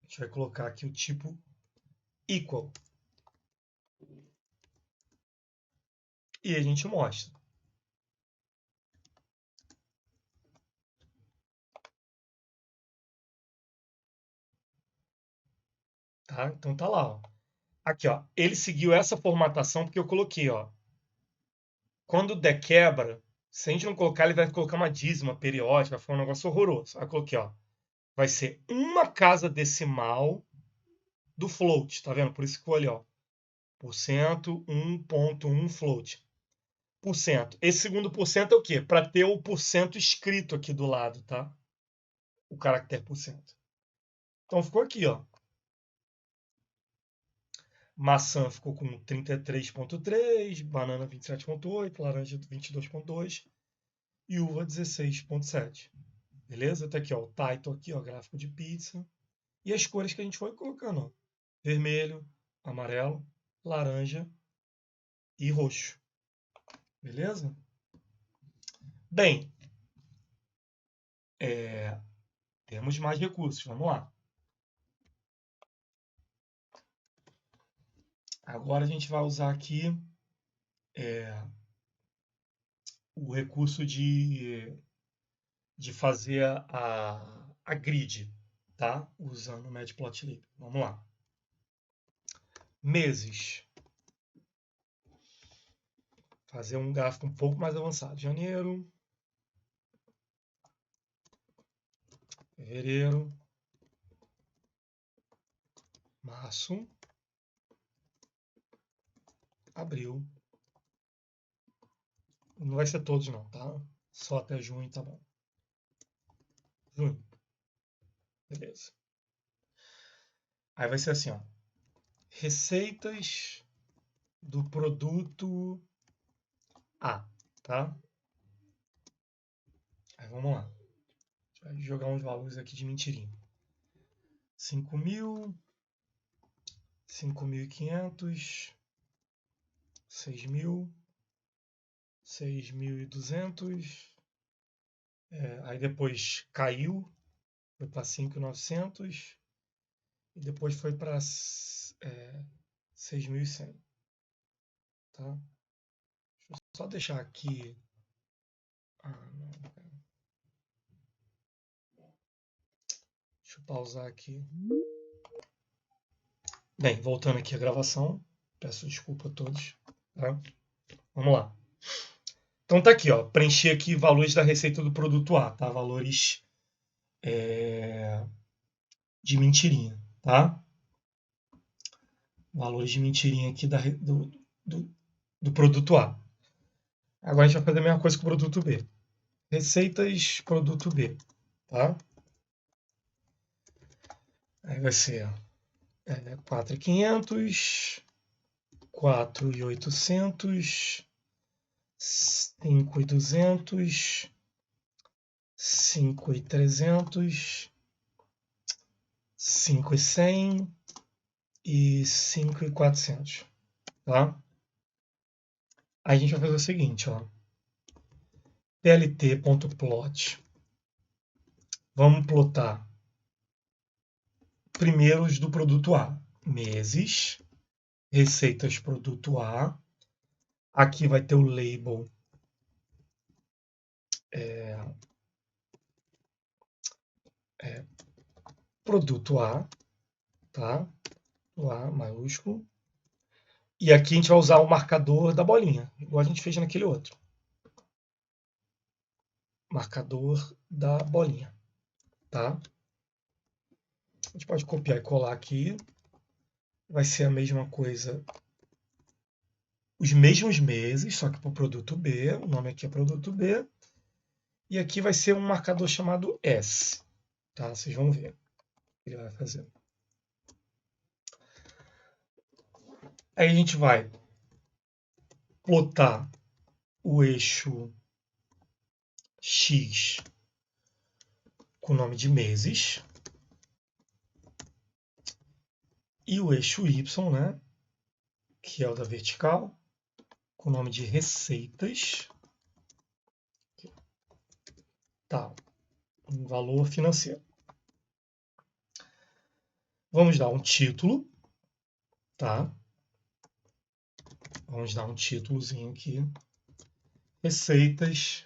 gente vai colocar aqui o tipo equal. E a gente mostra. Tá? Então tá lá, ó. Aqui, ó. Ele seguiu essa formatação porque eu coloquei, ó. Quando der quebra, se a gente não colocar, ele vai colocar uma dízima periódica, vai ficar um negócio horroroso. Aí eu coloquei, ó. Vai ser uma casa decimal do float, tá vendo? Por isso que ficou ali, ó. Porcento, 1.1 float. Porcento. Esse segundo porcento é o quê? Para ter o porcento escrito aqui do lado, tá? O caractere porcento. Então ficou aqui, ó. Maçã ficou com 33.3, banana 27.8, laranja 22.2 e uva 16.7. Beleza? Tá aqui, ó, o title aqui, ó, gráfico de pizza. E as cores que a gente foi colocando, ó. Vermelho, amarelo, laranja e roxo. Beleza? Bem, temos mais recursos. Vamos lá. Agora a gente vai usar aqui o recurso de fazer a grid, tá? Usando o Matplotlib. Vamos lá. Meses. Fazer um gráfico um pouco mais avançado. Janeiro, fevereiro, março, abril. Não vai ser todos não, tá? Só até junho tá bom. junho. Beleza. Aí vai ser assim, ó. Receitas do produto A, tá? Aí vamos lá. A gente vai jogar uns valores aqui de mentirinha. 5.000, 5.500, 6.000, 6.200. Aí depois caiu, foi para 5.900 e depois foi para 6.100, tá? Deixa eu só deixar aqui. Não. Deixa eu pausar aqui. Bem, voltando aqui à gravação, peço desculpa a todos, tá? Vamos lá. Então tá aqui, ó, preenchi aqui valores da receita do produto A, tá? Valores de mentirinha, tá? Valores de mentirinha aqui do produto A. Agora a gente vai fazer a mesma coisa com o produto B. Receitas produto B, tá? Aí vai ser 4.500, 4.800, 5.200, 5.300, 5.100 e 5.400, tá? Aí a gente vai fazer o seguinte, ó. plt.plot. Vamos plotar primeiro os do produto A. Meses, receitas produto A. Aqui vai ter o label produto A, tá? O A maiúsculo. E aqui a gente vai usar o marcador da bolinha, igual a gente fez naquele outro. Marcador da bolinha, tá? A gente pode copiar e colar aqui. Vai ser a mesma coisa, os mesmos meses, só que para o produto B. O nome aqui é produto B. E aqui vai ser um marcador chamado S, tá? Vocês vão ver o que ele vai fazer. Aí a gente vai plotar o eixo X com o nome de meses e o eixo Y, né, que é o da vertical, com o nome de receitas, tá, um valor financeiro. Vamos dar um título, tá? Vamos dar um títulozinho aqui. Receitas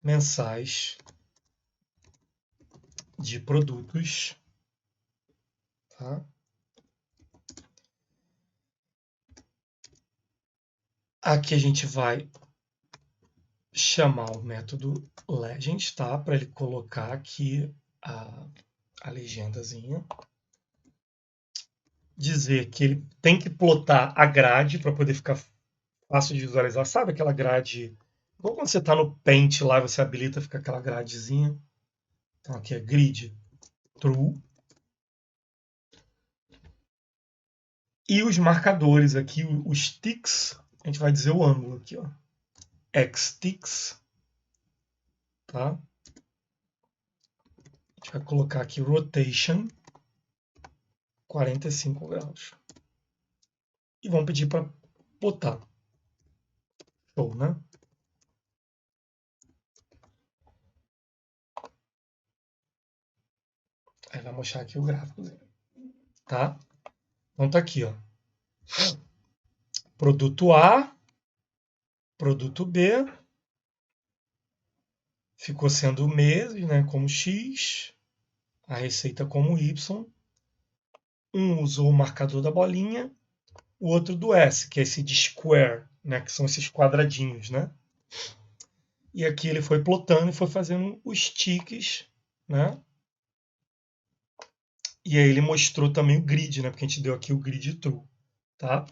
mensais de produtos, tá? Aqui a gente vai chamar o método legend, tá? Para ele colocar aqui a legendazinha. Dizer que ele tem que plotar a grade para poder ficar fácil de visualizar. Sabe aquela grade? Igual quando você está no Paint lá, você habilita, fica aquela gradezinha. Então aqui é grid true. E os marcadores aqui, os ticks, a gente vai dizer o ângulo aqui, ó. X-ticks, tá? A gente vai colocar aqui rotation 45 graus. E vamos pedir para botar. Show, né? Aí vai mostrar aqui o gráfico, tá? Então tá aqui, ó. Produto A, produto B, ficou sendo meses, né, como X, a receita como Y. Um usou o marcador da bolinha, o outro do S, que é esse de square, né, que são esses quadradinhos, né? E aqui ele foi plotando e foi fazendo os ticks, né? E aí ele mostrou também o grid, né? Porque a gente deu aqui o grid true, tá?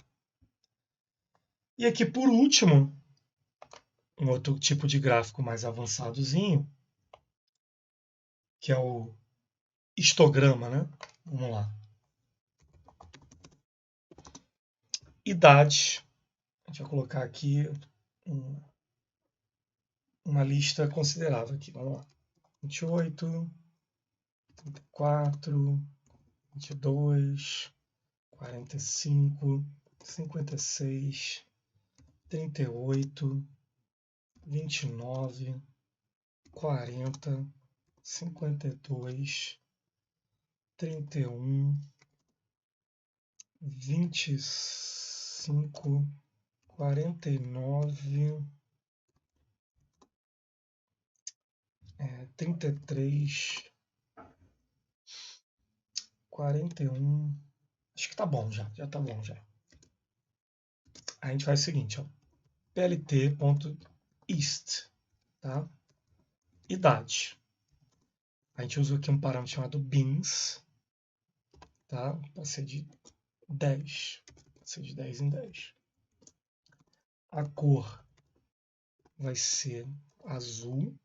E aqui por último, um outro tipo de gráfico mais avançadozinho, que é o histograma, né? Vamos lá. Idade. A gente vai colocar aqui uma lista considerável aqui. Vamos lá. 28, 34, 22, 45, 56, 38, 29, 40, 52, 31, 25, 49, 33, 41. Acho que tá bom já tá bom já. A gente faz o seguinte, ó. plt.ist, tá? Idade. A gente usa aqui um parâmetro chamado bins, tá? Vai ser de 10. Vai ser de 10 em 10. A cor vai ser azul,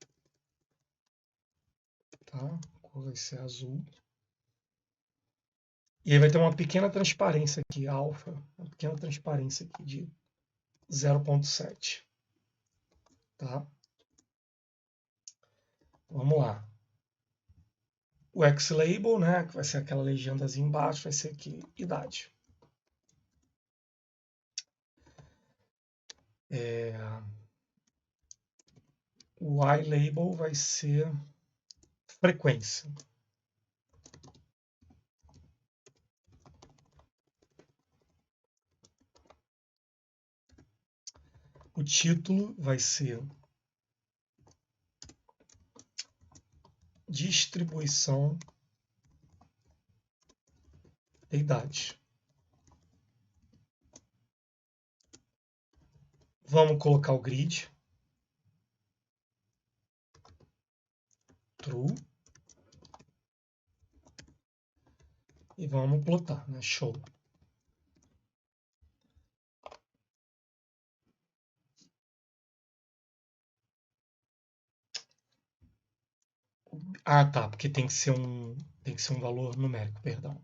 tá? A cor vai ser azul. E aí vai ter uma pequena transparência aqui, alfa, uma pequena transparência aqui de 0.7, tá? Vamos lá. O X-Label, né, que vai ser aquela legendazinha embaixo, vai ser aqui, idade. O Y-Label vai ser frequência. O título vai ser distribuição da idade. Vamos colocar o grid. True. E vamos plotar, né? Show. Ah, tá, porque tem que ser um valor numérico, perdão.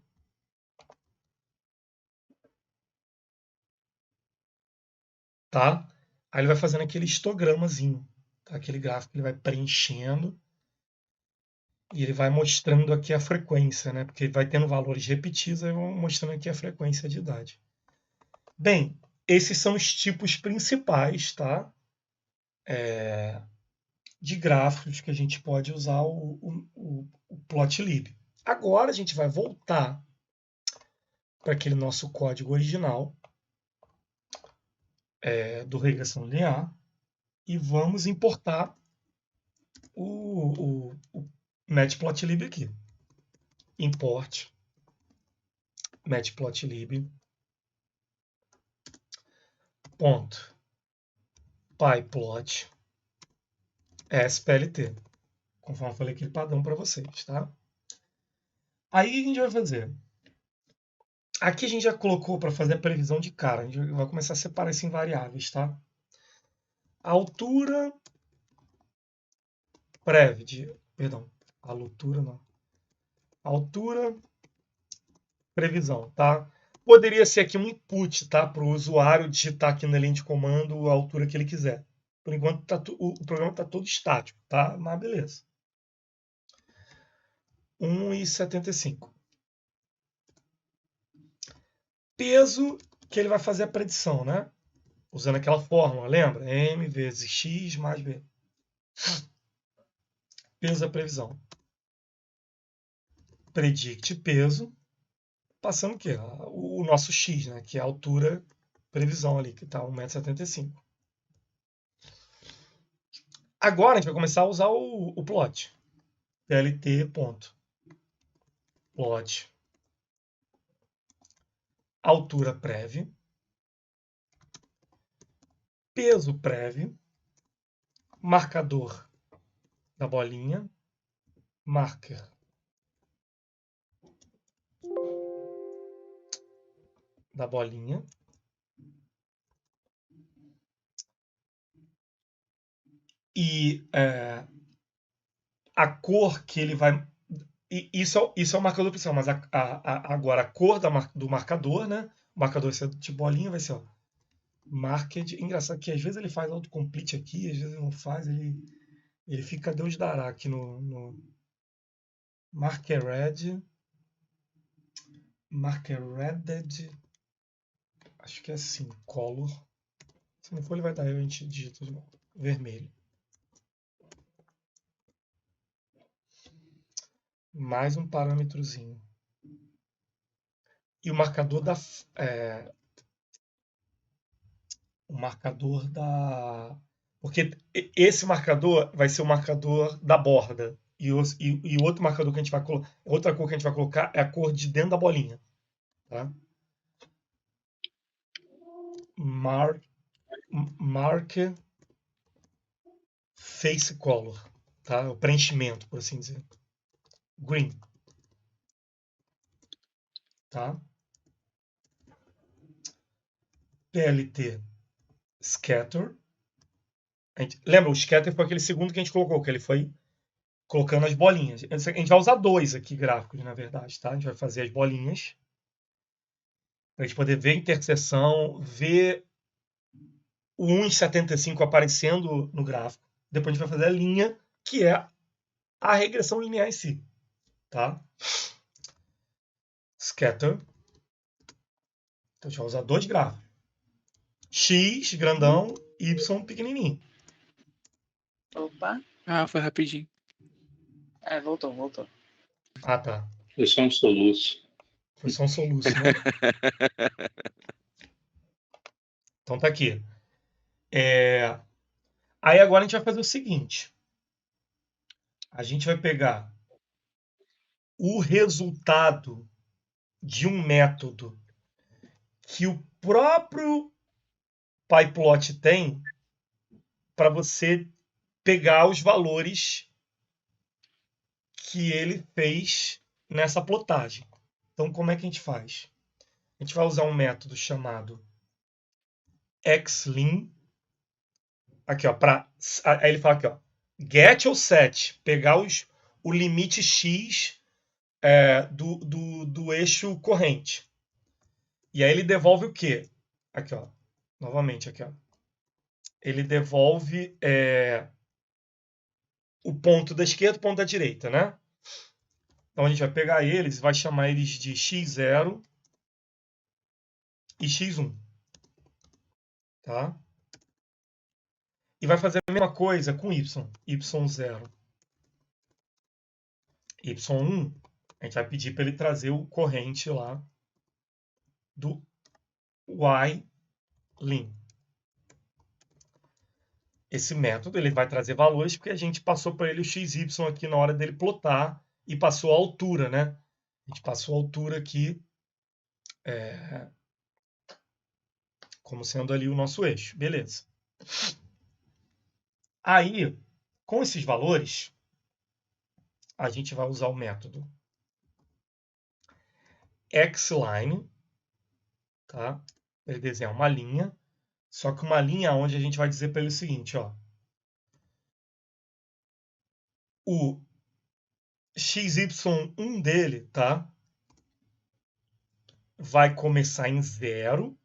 Tá? Aí ele vai fazendo aquele histogramazinho, tá? Aquele gráfico que ele vai preenchendo e ele vai mostrando aqui a frequência, né? Porque vai tendo valores repetidos, aí vão mostrando aqui a frequência de idade. Bem, esses são os tipos principais, tá? De gráficos que a gente pode usar o Plotlib. Agora a gente vai voltar para aquele nosso código original do regressão linear e vamos importar o Matplotlib aqui. Import Matplotlib .pyplot splt, conforme eu falei aquele padrão para vocês, tá? Aí o que a gente vai fazer? Aqui a gente já colocou para fazer a previsão de cara, a gente vai começar a separar isso em variáveis, tá? A altura perdão, a altura não. Altura, previsão, tá? Poderia ser aqui um input, tá? Para o usuário digitar aqui na linha de comando a altura que ele quiser. Por enquanto o programa está todo estático, tá? Mas beleza. 1,75. Peso que ele vai fazer a predição, né? Usando aquela fórmula, lembra? M vezes X mais B. Peso da previsão. Predict peso, passando o quê? O nosso X, né? Que é a altura previsão ali, que está 1,75 m. Agora a gente vai começar a usar o plot. plt.plot. Altura prev. Peso prev. Marcador da bolinha. Marker da bolinha. E a cor que ele vai... Isso é o marcador principal, mas agora a cor do marcador, né? O marcador vai ser de bolinha, vai ser, ó, marked. Engraçado que às vezes ele faz autocomplete aqui, às vezes ele não faz, ele fica Deus dará aqui no markered, acho que é assim, color. Se não for, ele vai dar erro, a gente digita de novo. Vermelho. Mais um parâmetrozinho. E o marcador porque esse marcador vai ser o marcador da borda. E o outro marcador que a gente vai colocar, outra cor que a gente vai colocar é a cor de dentro da bolinha. Tá? Mark face color. Tá? O preenchimento, por assim dizer. Green. Tá? PLT scatter. Lembra, o scatter foi aquele segundo que a gente colocou, que ele foi colocando as bolinhas. A gente vai usar dois aqui gráficos, na verdade, tá? A gente vai fazer as bolinhas para a gente poder ver a interseção, ver o 1,75 aparecendo no gráfico. Depois a gente vai fazer a linha, que é a regressão linear em si, tá? Scatter. Então a gente vai usar dois gráficos. X grandão, Y pequenininho. Opa. Ah, foi rapidinho. Voltou. Ah, tá. Foi só um soluço. Foi só um soluço, né? Então tá aqui. Aí agora a gente vai fazer o seguinte. A gente vai pegar o resultado de um método que o próprio PyPlot tem para você pegar os valores que ele fez nessa plotagem. Então, como é que a gente faz? A gente vai usar um método chamado xlim. Aqui, ó, aí ele fala aqui, ó, get ou set, pegar o limite x do eixo corrente. E aí ele devolve o quê? Aqui, ó, novamente aqui, ó. Ele devolve o ponto da esquerda e o ponto da direita, né? Então a gente vai pegar eles e vai chamar eles de x0 e x1. Tá? E vai fazer a mesma coisa com y. y0. y1, a gente vai pedir para ele trazer o corrente lá do ylim. Esse método ele vai trazer valores porque a gente passou para ele o xy aqui na hora dele plotar e passou a altura, né? A gente passou a altura aqui como sendo ali o nosso eixo. Beleza. Aí, com esses valores, a gente vai usar o método xline, tá? Ele desenha uma linha, só que uma linha onde a gente vai dizer para ele o seguinte, ó. O xy1 dele, tá? Vai começar em 0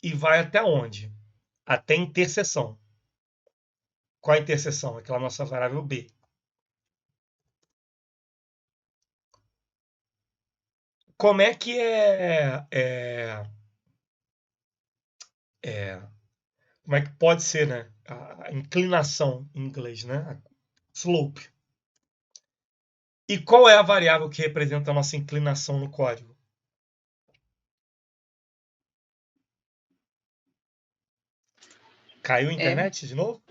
e vai até onde? Até a interseção. Qual a interseção? Aquela nossa variável b. Como é que como é que pode ser, né? A inclinação em inglês, né? Slope. E qual é a variável que representa a nossa inclinação no código? Caiu a internet de novo?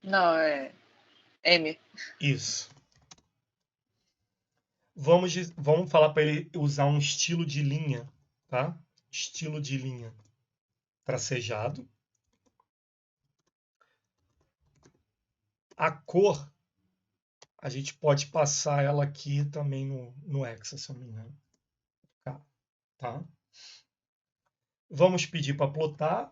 Não, é M. Isso. Vamos falar para ele usar um estilo de linha, tá? Estilo de linha tracejado. A cor, a gente pode passar ela aqui também no Hexa, se eu não me engano. Tá? Vamos pedir para plotar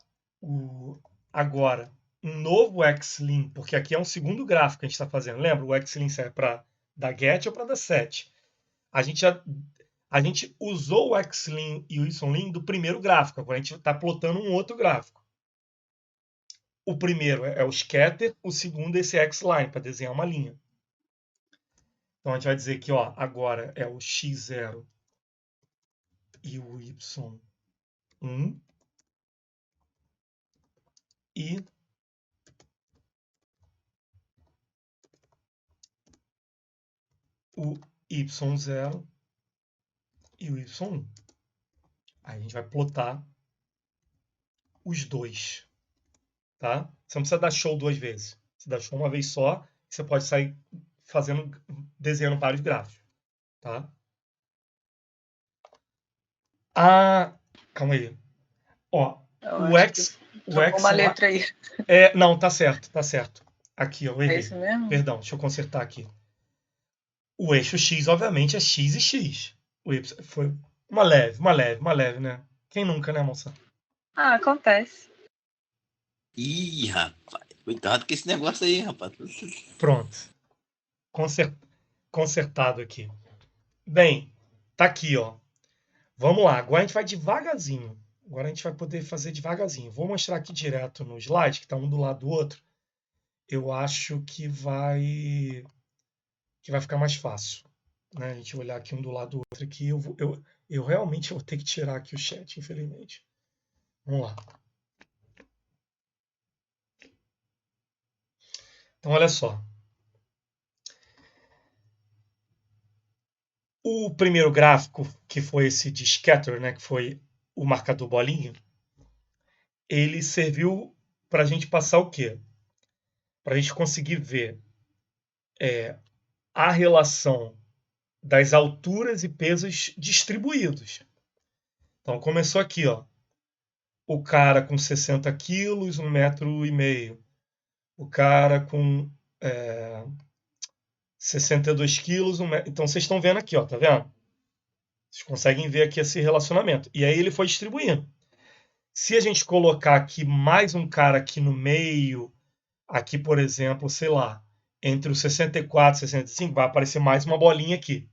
agora um novo xlim, porque aqui é um segundo gráfico que a gente está fazendo. Lembra? O xlim serve para dar get ou para dar set. A gente usou o xlim e o yslim do primeiro gráfico. Agora a gente está plotando um outro gráfico. O primeiro é o scatter, o segundo é esse xline, para desenhar uma linha. Então a gente vai dizer que agora é o x0 e o y1 e o y0 e o y1. Aí a gente vai plotar os dois, tá? Você não precisa dar show duas vezes. Você dá show uma vez só, você pode sair desenhando vários gráficos, tá? Calma aí. Ó, Eu o acho X, que o trocou X uma lá, letra aí. não, tá certo. Aqui, ó, eu É errei. isso mesmo? Perdão, deixa eu consertar aqui. O eixo X, obviamente, é X e X. O Y foi uma leve, né? Quem nunca, né, moça? Ah, acontece. Ih, rapaz. Cuidado com esse negócio aí, rapaz. Pronto. Consertado aqui. Bem, tá aqui, ó. Vamos lá. Agora a gente vai devagarzinho. Agora a gente vai poder fazer devagarzinho. Vou mostrar aqui direto no slide, que está um do lado do outro. Eu acho que vai ficar mais fácil, né? A gente olhar aqui um do lado do outro aqui. Eu realmente vou ter que tirar aqui o chat, infelizmente. Vamos lá. Então, olha só. O primeiro gráfico, que foi esse de scatter, né, que foi o marcador bolinha, ele serviu para a gente passar o quê? Para a gente conseguir ver a relação das alturas e pesos distribuídos. Então, começou aqui, ó. O cara com 60 quilos, 1,5 metro. O cara com 62 quilos, 1 metro. Então, vocês estão vendo aqui, ó, tá vendo? Vocês conseguem ver aqui esse relacionamento. E aí ele foi distribuindo. Se a gente colocar aqui mais um cara aqui no meio, aqui, por exemplo, sei lá, entre os 64 e 65, vai aparecer mais uma bolinha aqui,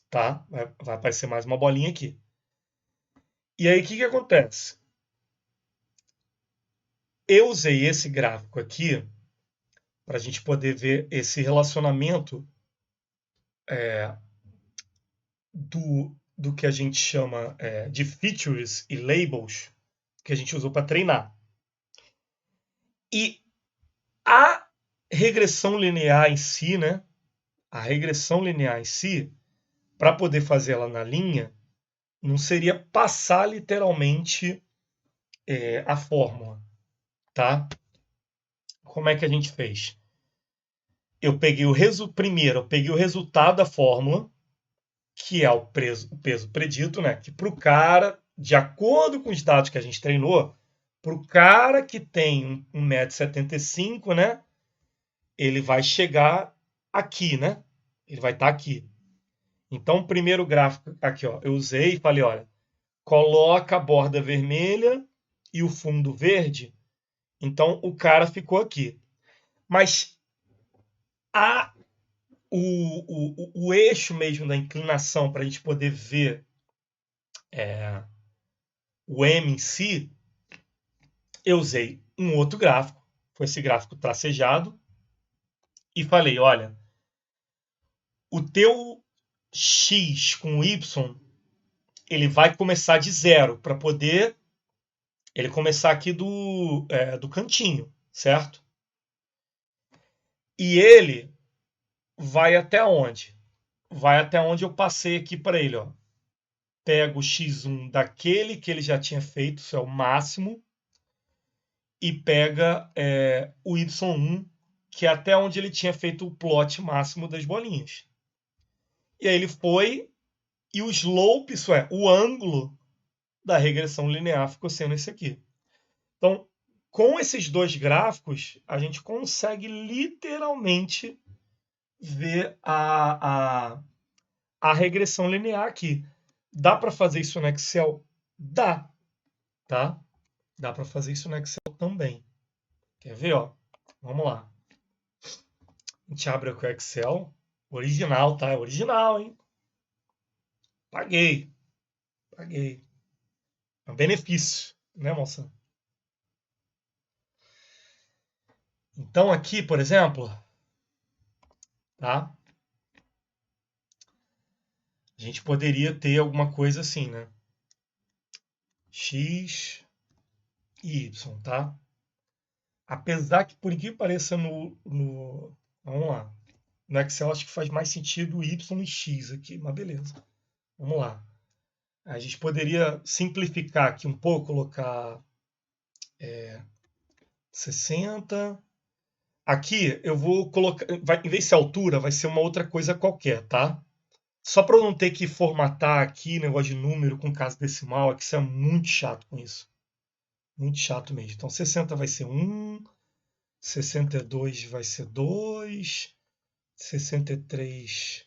tá? Vai aparecer mais uma bolinha aqui. E aí, o que acontece? Eu usei esse gráfico aqui para a gente poder ver esse relacionamento do que a gente chama de features e labels que a gente usou para treinar. E a regressão linear em si, né? A regressão linear em si, para poder fazer ela na linha, não seria passar literalmente a fórmula, tá? Como é que a gente fez? Eu peguei primeiro, eu peguei o resultado da fórmula, que é o peso predito, né? Que para o cara, de acordo com os dados que a gente treinou, para o cara que tem 1,75 m, né? Ele vai chegar aqui, né? Ele vai estar aqui. Então, o primeiro gráfico aqui, ó, eu usei e falei, olha, coloca a borda vermelha e o fundo verde. Então, o cara ficou aqui. Mas o eixo mesmo da inclinação para a gente poder ver o M em si, eu usei um outro gráfico, foi esse gráfico tracejado, e falei, olha, o teu X com Y, ele vai começar de zero, para poder ele começar aqui do cantinho, certo? E ele vai até onde? Vai até onde eu passei aqui para ele, ó. Pego o X1 daquele que ele já tinha feito, isso é o máximo, e pega o Y1, que é até onde ele tinha feito o plot máximo das bolinhas. E aí ele foi, e o slope, isso é, o ângulo da regressão linear ficou sendo esse aqui. Então, com esses dois gráficos, a gente consegue literalmente ver a regressão linear aqui. Dá para fazer isso no Excel? Dá, tá? Dá para fazer isso no Excel também. Quer ver, ó? Vamos lá. A gente abre aqui o Excel. Original, tá? É original, hein? Paguei. É um benefício, né, moça? Então aqui, por exemplo, tá? A gente poderia ter alguma coisa assim, né? X e Y, tá? Apesar que, por incrível que pareça, vamos lá. No Excel acho que faz mais sentido Y e X aqui, mas beleza. Vamos lá. A gente poderia simplificar aqui um pouco, colocar 60. Aqui eu vou colocar, em vez de ser altura, vai ser uma outra coisa qualquer, tá? Só para eu não ter que formatar aqui negócio de número com casa decimal, é que isso é muito chato com isso. Muito chato mesmo. Então 60 vai ser 1, 62 vai ser 2, 63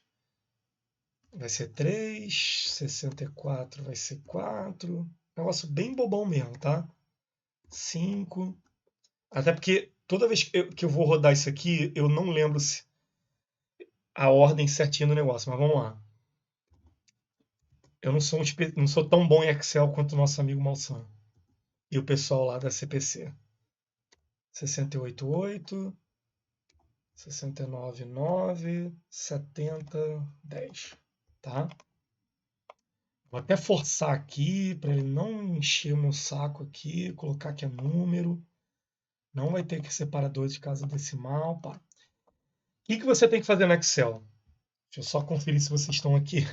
vai ser 3, 64 vai ser 4. Negócio bem bobão mesmo, tá? 5. Até porque toda vez que eu vou rodar isso aqui, eu não lembro se a ordem certinha do negócio, mas vamos lá. Eu não sou tão bom em Excel quanto o nosso amigo Malsan e o pessoal lá da CPC. 68,8, 69,9, 70, 10. Tá? Vou até forçar aqui para ele não encher o meu saco aqui, colocar que é número. Não vai ter que separador de casa decimal. Pá. O que você tem que fazer no Excel? Deixa eu só conferir se vocês estão aqui.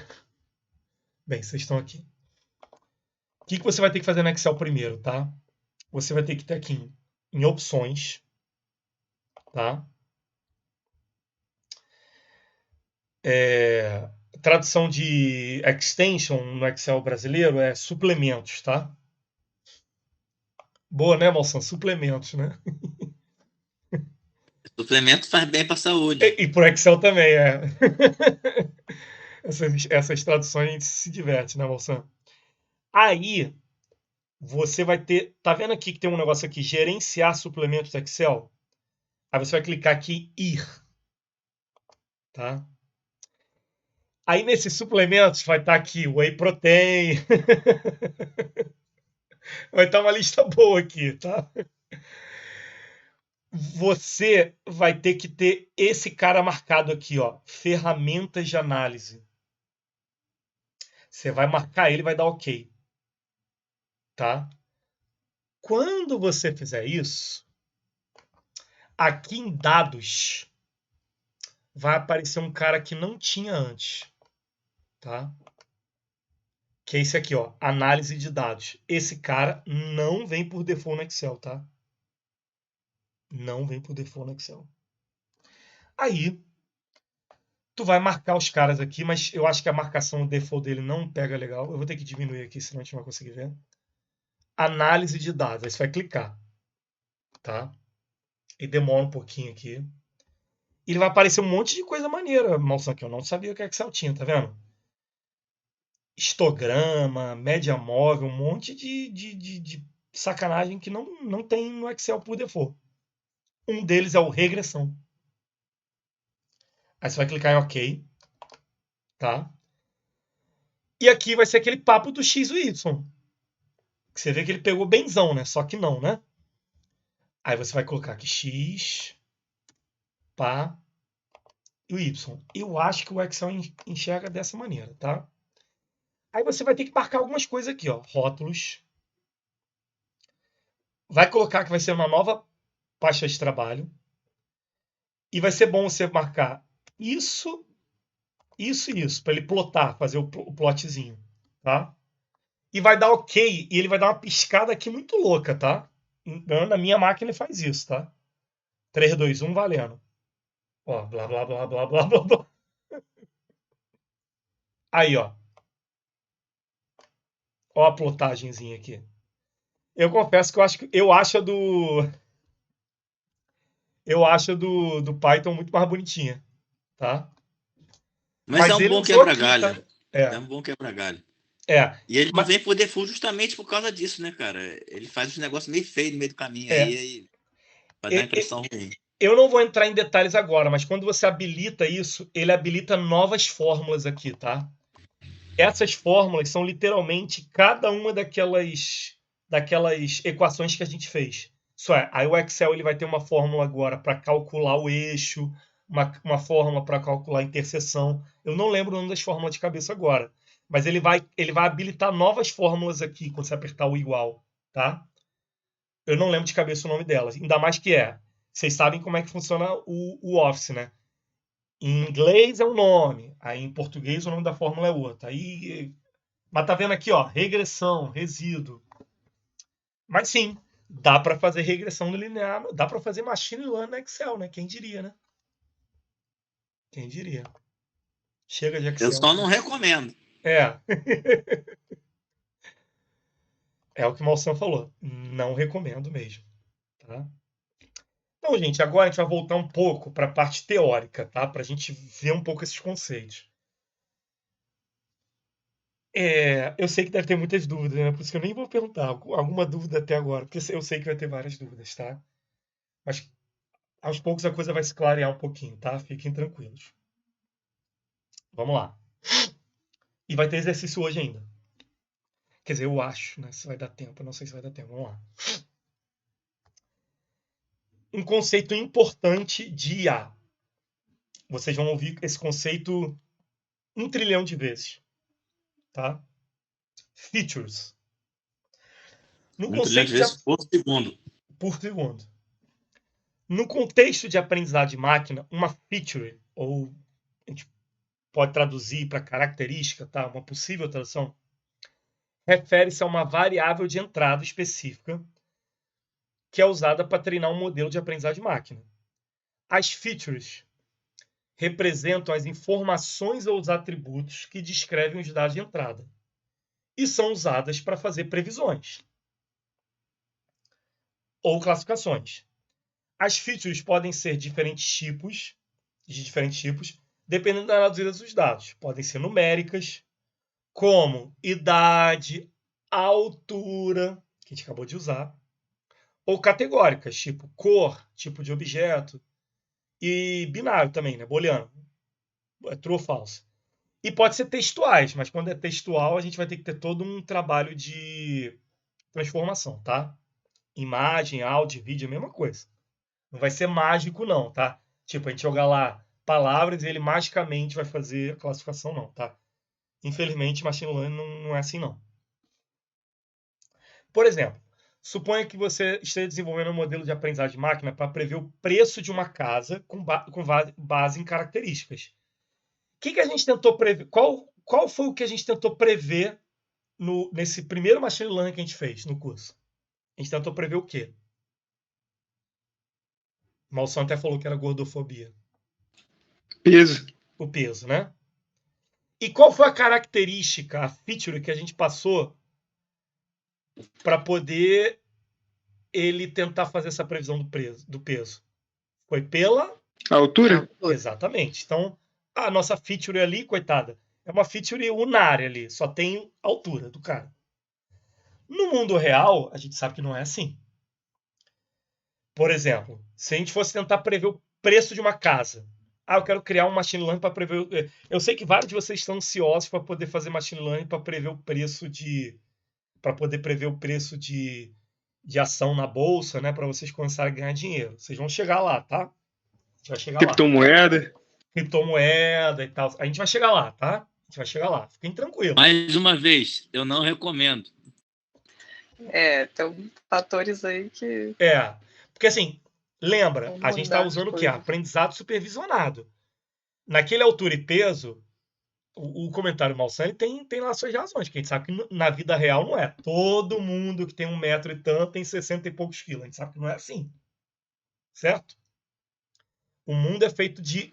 Bem, vocês estão aqui. O que você vai ter que fazer no Excel primeiro, tá? Você vai ter que ter aqui em opções, tá? Tradução de extension no Excel brasileiro é suplementos, tá? Boa, né, Malsan? Suplementos, né? Suplemento faz bem para a saúde. E pro Excel também, é. Essas traduções a gente se diverte, né, Malsan? Aí, você vai ter... Tá vendo aqui que tem um negócio aqui, gerenciar suplementos Excel? Aí você vai clicar aqui em ir, tá? Aí nesses suplementos vai estar aqui Whey Protein. Vai estar uma lista boa aqui, tá? Você vai ter que ter esse cara marcado aqui, ó, ferramentas de análise. Você vai marcar ele, vai dar OK, tá? Quando você fizer isso, aqui em dados vai aparecer um cara que não tinha antes, tá? Que é esse aqui, ó, análise de dados. Esse cara não vem por default no Excel, tá? Não vem por default no Excel. Aí, tu vai marcar os caras aqui, mas eu acho que a marcação default dele não pega legal. Eu vou ter que diminuir aqui, senão a gente não vai conseguir ver. Análise de dados. Aí você vai clicar, tá? E demora um pouquinho aqui. Ele vai aparecer um monte de coisa maneira, Malsan, que eu não sabia o que Excel tinha, tá vendo? Histograma, média móvel, um monte de sacanagem que não tem no Excel por default. Um deles é o regressão. Aí você vai clicar em OK, tá? E aqui vai ser aquele papo do X e o Y. Que você vê que ele pegou benzão, né? Só que não, né? Aí você vai colocar aqui X, pá, e o Y. Eu acho que o Excel enxerga dessa maneira, tá? Aí você vai ter que marcar algumas coisas aqui, ó. Rótulos. Vai colocar que vai ser uma nova pasta de trabalho. E vai ser bom você marcar isso, isso e isso, para ele plotar, fazer o plotzinho, tá? E vai dar OK, e ele vai dar uma piscada aqui muito louca, tá? Na minha máquina ele faz isso, tá? 3, 2, 1, valendo. Ó, blá, blá, blá, blá, blá, blá, blá. Aí, ó. Ó a plotagenzinha aqui. Eu confesso que eu acho do Python muito mais bonitinha, tá? Mas é um ele bom usou aqui, quebra-galho. tá? É um bom quebra-galho. É. E ele não Mas, vem por default justamente por causa disso, né, cara? Ele faz uns negócios meio feios no meio do caminho É. aí. Vai dar impressão ruim. Eu não vou entrar em detalhes agora, mas quando você habilita isso, ele habilita novas fórmulas aqui, tá? Essas fórmulas são literalmente cada uma daquelas equações que a gente fez. Isso é, aí o Excel ele vai ter uma fórmula agora para calcular o eixo, uma fórmula para calcular a interseção. Eu não lembro o nome das fórmulas de cabeça agora, mas ele vai habilitar novas fórmulas aqui quando você apertar o igual, tá? Eu não lembro de cabeça o nome delas. Ainda mais que vocês sabem como é que funciona o Office, né? Em inglês é um nome, aí em português o nome da fórmula é outro. Mas tá vendo aqui, ó, regressão, resíduo. Mas sim, dá para fazer regressão no linear, dá para fazer machine learning no Excel, né? Quem diria, né? Quem diria? Chega de Excel. Eu só não recomendo. É. É o que o Malsan falou. Não recomendo mesmo, tá? Então, gente, agora a gente vai voltar um pouco para a parte teórica, tá? Para a gente ver um pouco esses conceitos. Eu sei que deve ter muitas dúvidas, né? Por isso que eu nem vou perguntar alguma dúvida até agora, porque eu sei que vai ter várias dúvidas, tá? Mas aos poucos a coisa vai se clarear um pouquinho, tá? Fiquem tranquilos. Vamos lá. E vai ter exercício hoje ainda. Quer dizer, eu acho, né? Se vai dar tempo. Eu não sei se vai dar tempo. Vamos lá. Um conceito importante de IA. Vocês vão ouvir esse conceito 1 trilhão de vezes, tá? Features. No 1 trilhão de conceito vezes por segundo. por segundo. No contexto de aprendizado de máquina, uma feature, ou a gente pode traduzir para característica, tá? Uma possível tradução, refere-se a uma variável de entrada específica que é usada para treinar um modelo de aprendizado de máquina. As features representam as informações ou os atributos que descrevem os dados de entrada e são usadas para fazer previsões ou classificações. As features podem ser de diferentes tipos, dependendo da natureza dos dados. Podem ser numéricas, como idade, altura, que a gente acabou de usar, ou categóricas, tipo cor, tipo de objeto, e binário também, né? Booleano. É true ou false. E pode ser textuais, mas quando é textual, a gente vai ter que ter todo um trabalho de transformação, tá? Imagem, áudio, vídeo, é a mesma coisa. Não vai ser mágico, não, tá? Tipo, a gente jogar lá palavras e ele magicamente vai fazer a classificação, não, tá? Infelizmente, machine learning não é assim, não. Por exemplo, suponha que você esteja desenvolvendo um modelo de aprendizagem de máquina para prever o preço de uma casa com base em características. O que a gente tentou prever? Qual foi o que a gente tentou prever nesse primeiro machine learning que a gente fez no curso? A gente tentou prever o quê? O Malson até falou que era gordofobia. Peso. O peso, né? E qual foi a característica, a feature que a gente passou para poder ele tentar fazer essa previsão do peso? Foi pela A altura? Exatamente. Então, a nossa feature ali, coitada, é uma feature unária ali, só tem altura do cara. No mundo real, a gente sabe que não é assim. Por exemplo, se a gente fosse tentar prever o preço de uma casa. Eu quero criar um machine learning para prever. Eu sei que vários de vocês estão ansiosos para poder fazer machine learning para prever o preço para poder prever o preço de ação na bolsa, né? Para vocês começarem a ganhar dinheiro. Vocês vão chegar lá, tá? A gente vai chegar lá. Criptomoeda. Criptomoeda e tal. A gente vai chegar lá, tá? A gente vai chegar lá. Fiquem tranquilos. Mais uma vez, eu não recomendo. Tem fatores aí que... Porque assim, lembra, a gente está usando o quê? Aprendizado supervisionado. Naquele altura e peso, o comentário Malsan tem lá suas razões, que a gente sabe que na vida real não é. Todo mundo que tem 1 metro e tanto tem 60 e poucos quilos. A gente sabe que não é assim. Certo? O mundo é feito de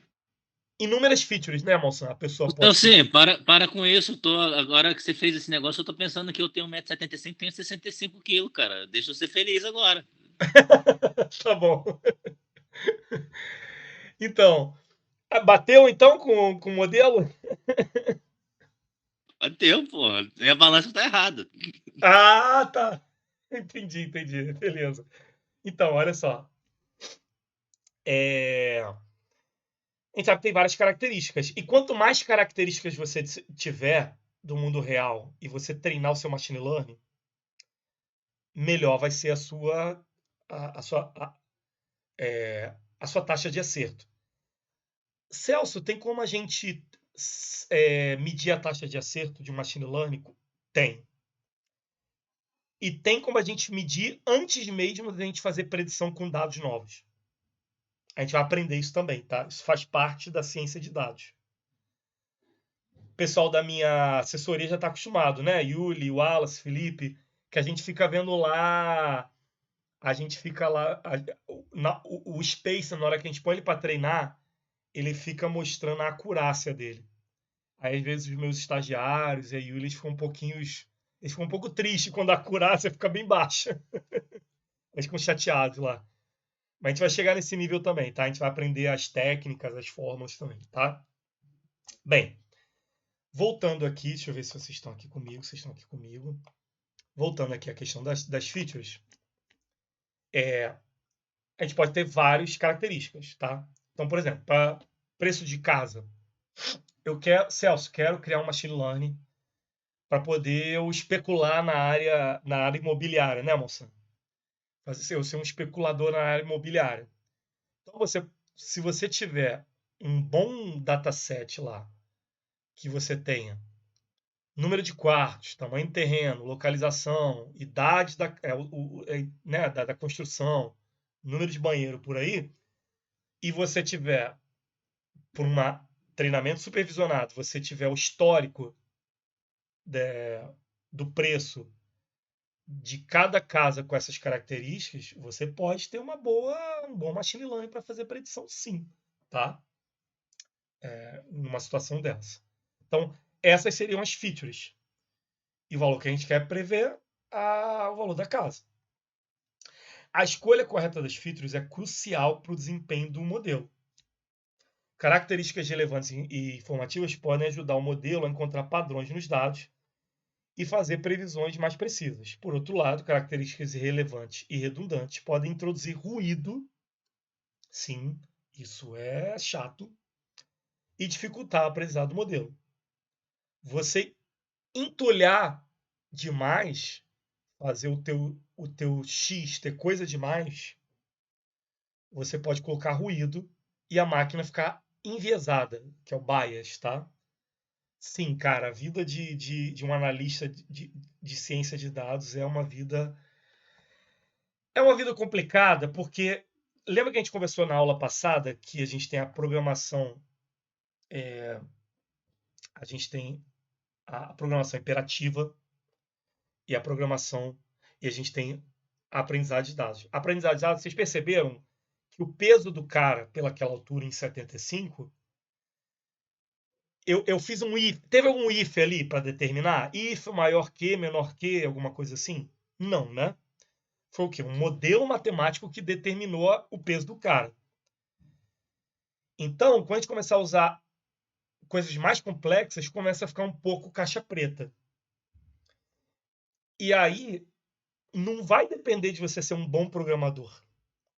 inúmeras features, né, Malsan? A pessoa Então, pode... sim, para com isso. Agora que você fez esse negócio, eu tô pensando que eu tenho 1,75 m e tenho 65 kg, cara. Deixa eu ser feliz agora. Tá bom. Então, bateu então com o modelo? Bateu, pô. Minha balança tá errada. Tá. Entendi. Beleza. Então, olha só. a gente sabe que tem várias características. E quanto mais características você tiver do mundo real e você treinar o seu machine learning, melhor vai ser a sua taxa de acerto. Celso, tem como a gente medir a taxa de acerto de um machine learning? Tem. E tem como a gente medir antes mesmo de a gente fazer predição com dados novos. A gente vai aprender isso também, tá? Isso faz parte da ciência de dados. O pessoal da minha assessoria já está acostumado, né? Yuli, Wallace, Felipe, que a gente fica vendo lá, o Space, na hora que a gente põe ele para treinar, ele fica mostrando a acurácia dele. Aí, às vezes, os meus estagiários e a Yuli, eles ficam um pouco tristes quando a acurácia fica bem baixa. Eles ficam chateados lá. Mas a gente vai chegar nesse nível também, tá? A gente vai aprender as técnicas, as fórmulas também, tá? Bem, voltando aqui, deixa eu ver se vocês estão aqui comigo. Voltando aqui à questão das features, a gente pode ter várias características, tá? Então, por exemplo, para preço de casa, Celso, quero criar um machine learning para poder eu especular na área imobiliária, né, moça? Eu ser um especulador na área imobiliária. Então, se você tiver um bom dataset lá, que você tenha número de quartos, tamanho do terreno, localização, idade da construção, número de banheiro por aí, e você tiver, por um treinamento supervisionado, você tiver o histórico do preço de cada casa com essas características, você pode ter um bom machine learning para fazer predição, sim, tá? Numa situação dessa. Então, essas seriam as features. E o valor que a gente quer prever é o valor da casa. A escolha correta das features é crucial para o desempenho do modelo. Características relevantes e informativas podem ajudar o modelo a encontrar padrões nos dados e fazer previsões mais precisas. Por outro lado, características irrelevantes e redundantes podem introduzir ruído, sim, isso é chato, e dificultar a aprendizado do modelo. Você entulhar demais, fazer o teu X ter coisa demais, você pode colocar ruído e a máquina ficar enviesada, que é o bias, tá? Sim, cara, a vida de um analista de ciência de dados é uma vida complicada, porque lembra que a gente conversou na aula passada que a gente tem a programação, a gente tem a programação imperativa e a gente tem a aprendizagem de dados. A aprendizagem de dados, vocês perceberam que o peso do cara pelaquela altura em 75, eu fiz um if. Teve algum if ali para determinar? If maior que, menor que, alguma coisa assim? Não, né? Foi o quê? Um modelo matemático que determinou o peso do cara. Então, quando a gente começar a usar coisas mais complexas, começa a ficar um pouco caixa preta. E aí, não vai depender de você ser um bom programador.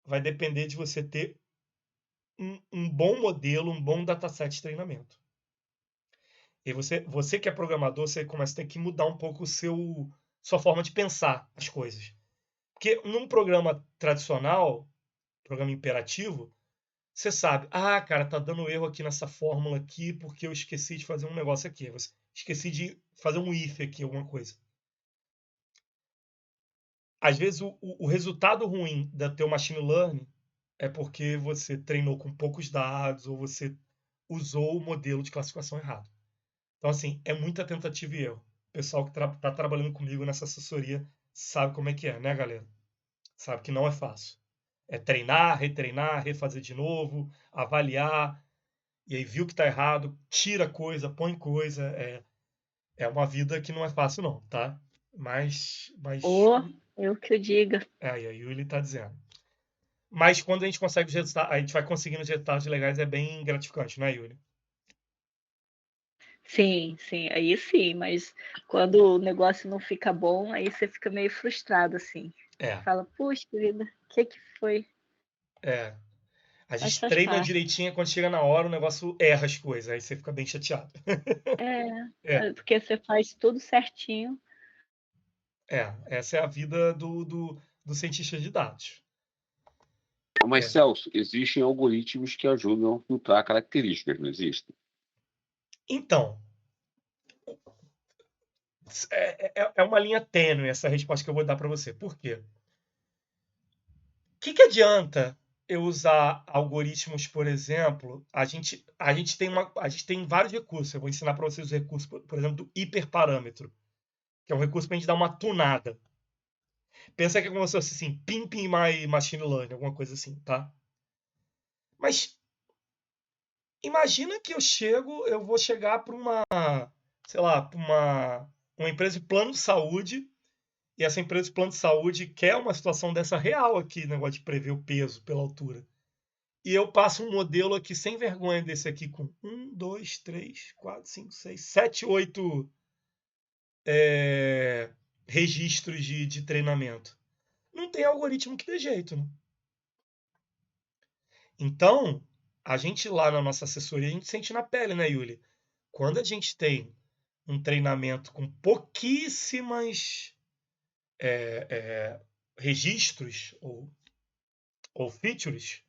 Vai depender de você ter um bom modelo, um bom dataset de treinamento. E você que é programador, você começa a ter que mudar um pouco sua forma de pensar as coisas. Porque num programa tradicional, programa imperativo, você sabe, cara, tá dando erro aqui nessa fórmula aqui porque eu esqueci de fazer um negócio aqui. Esqueci de fazer um if aqui, alguma coisa. Às vezes o resultado ruim do teu machine learning é porque você treinou com poucos dados ou você usou o modelo de classificação errado. Então, assim, é muita tentativa e erro. O pessoal que tá trabalhando comigo nessa assessoria sabe como é que é, né, galera? Sabe que não é fácil. É treinar, retreinar, refazer de novo, avaliar, e aí viu que tá errado, tira coisa, põe coisa. É uma vida que não é fácil, não, tá? Mas Eu que o diga. e aí a Yuli tá dizendo. Mas quando a gente consegue os resultados, a gente vai conseguindo os resultados legais, é bem gratificante, né, Yuli? Sim, aí sim, mas quando o negócio não fica bom, aí você fica meio frustrado, assim. Fala, puxa vida, o que foi? A Mas gente faz treina parte. direitinho, quando chega na hora o negócio erra as coisas, aí você fica bem chateado. É, Porque você faz tudo certinho. essa é a vida do cientista de dados. Mas, É. Celso, existem algoritmos que ajudam a filtrar características, não existem? Então, é uma linha tênue essa resposta que eu vou dar para você. Por quê? O que adianta eu usar algoritmos, por exemplo? A gente tem vários recursos. Eu vou ensinar para vocês os recursos, por exemplo, do hiperparâmetro, que é um recurso para a gente dar uma tunada. Pensa que é como se fosse assim, pimping my machine learning, alguma coisa assim, tá? Mas imagina que eu vou chegar para sei lá, para uma empresa de plano de saúde, e essa empresa de plano de saúde quer uma situação dessa real aqui, negócio de prever o peso pela altura. E eu passo um modelo aqui sem vergonha desse aqui com 1, 2, 3, 4, 5, 6, 7, 8 registros de treinamento. Não tem algoritmo que dê jeito, né? Então, a gente lá na nossa assessoria, a gente sente na pele, né, Yuli? Quando a gente tem um treinamento com pouquíssimas registros ou features,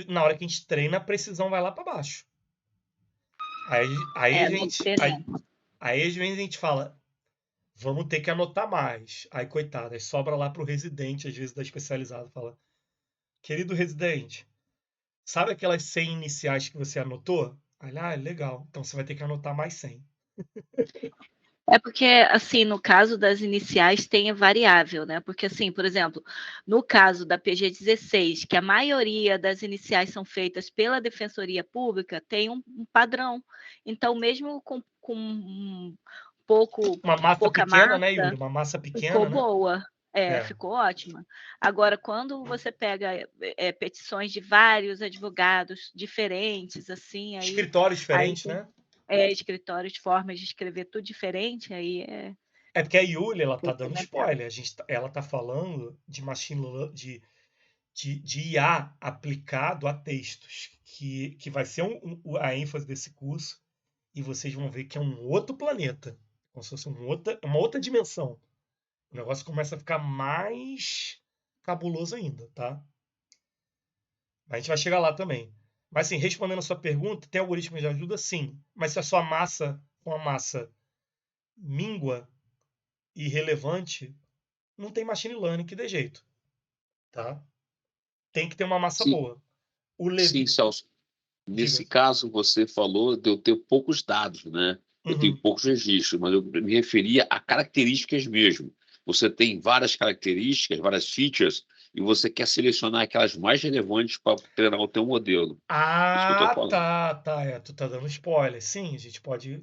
na hora que a gente treina, a precisão vai lá para baixo. Aí É diferente. às vezes a gente fala, vamos ter que anotar mais. Aí, coitado, aí sobra lá para o residente, às vezes da especializada, fala, querido residente, sabe aquelas 100 iniciais que você anotou? Aí, legal, então você vai ter que anotar mais 100. É porque, assim, no caso das iniciais tem a variável, né? Porque, assim, por exemplo, no caso da PG16, que a maioria das iniciais são feitas pela Defensoria Pública, tem um padrão. Então, mesmo com um Uma massa pouca pequena, massa, né, Yuri? Uma massa ficou pequena, né? boa. Ficou ótima. Agora, quando você pega petições de vários advogados diferentes, assim, aí Escritórios diferentes, tem né? escritórios, formas de escrever tudo diferente, aí É porque a Yuli, ela tá dando complementar. spoiler. Ela tá falando de machine learning, de IA aplicado a textos, que vai ser a ênfase desse curso, e vocês vão ver que é um outro planeta, como se fosse uma outra dimensão. O negócio começa a ficar mais cabuloso ainda, tá? A gente vai chegar lá também. Mas, assim, respondendo a sua pergunta, tem algoritmos de ajuda? Sim. Mas se a sua massa, uma massa míngua e irrelevante, não tem machine learning que dê jeito, tá? Tem que ter uma massa Sim, boa. O sim, Levi, Celso. diga. Nesse caso, você falou de eu ter poucos dados, né? Eu tenho Uhum. poucos registros, mas eu me referia a características mesmo. Você tem várias características, várias features, e você quer selecionar aquelas mais relevantes para treinar o teu modelo. Isso que eu estou falando. Tá. Tu tá dando spoiler. Sim, a gente pode.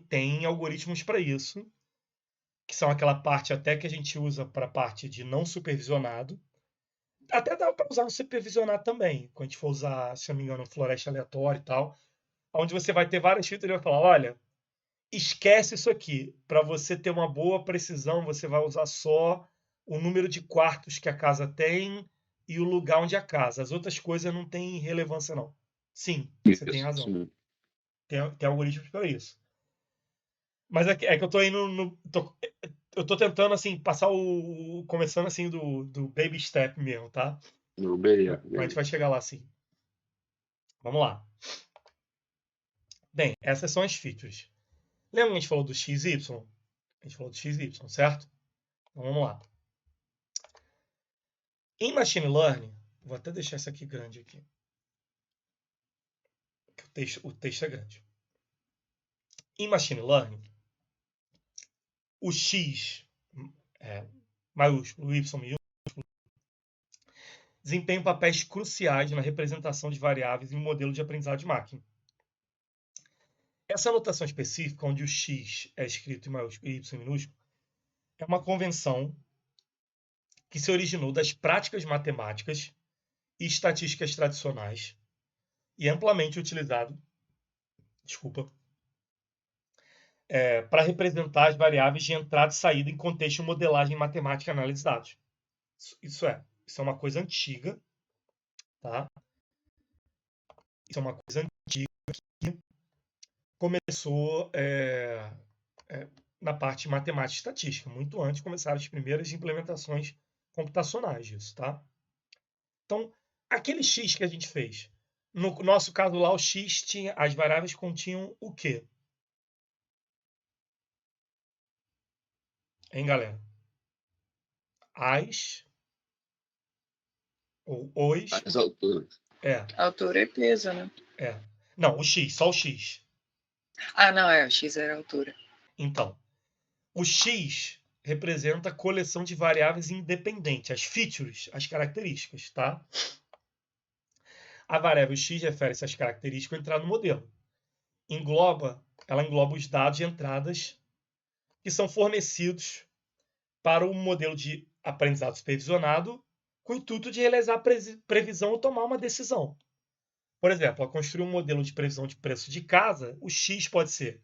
Tem algoritmos para isso, que são aquela parte até que a gente usa para a parte de não supervisionado. Até dá para usar no supervisionado também, quando a gente for usar, se eu não me engano, floresta aleatória e tal, onde você vai ter várias filtros e vai falar, olha, esquece isso aqui. Para você ter uma boa precisão, você vai usar só o número de quartos que a casa tem e o lugar onde é a casa. As outras coisas não têm relevância, não. Sim, você tem Isso, razão. sim. Tem algoritmos para isso. Mas é que eu tô indo eu tô tentando, assim, passar começando, assim, do baby step mesmo, tá? Não, Mas beleza, a gente beleza. vai chegar lá, sim. Vamos lá. Bem, essas são as features. Lembra que a gente falou do XY? A gente falou do XY, certo? Então vamos lá. Em Machine Learning, vou até deixar isso aqui grande aqui. O texto é grande. Em Machine Learning, o X maiúsculo, o Y maiúsculo, desempenham papéis cruciais na representação de variáveis em um modelo de aprendizado de máquina. Essa notação específica, onde o X é escrito em maiúsculo e Y em minúsculo, é uma convenção que se originou das práticas matemáticas e estatísticas tradicionais e é amplamente utilizado, para representar as variáveis de entrada e saída em contexto de modelagem matemática e análise de dados. Isso é uma coisa antiga, tá? Isso é uma coisa antiga que começou na parte matemática e estatística. Muito antes começaram as primeiras implementações computacionais disso, tá? Então, aquele x que a gente fez, no nosso caso lá, o x tinha, as variáveis continham o quê? Hein, galera? As ou os. As alturas. Altura e peso, né? Não, o x, só o x. Ah, não, o X era a altura. Então, o x representa a coleção de variáveis independentes, as features, as características, tá? A variável x refere-se às características entradas no modelo. Ela engloba os dados de entradas que são fornecidos para o modelo de aprendizado supervisionado com o intuito de realizar previsão ou tomar uma decisão. Por exemplo, ao construir um modelo de previsão de preço de casa, o x pode ser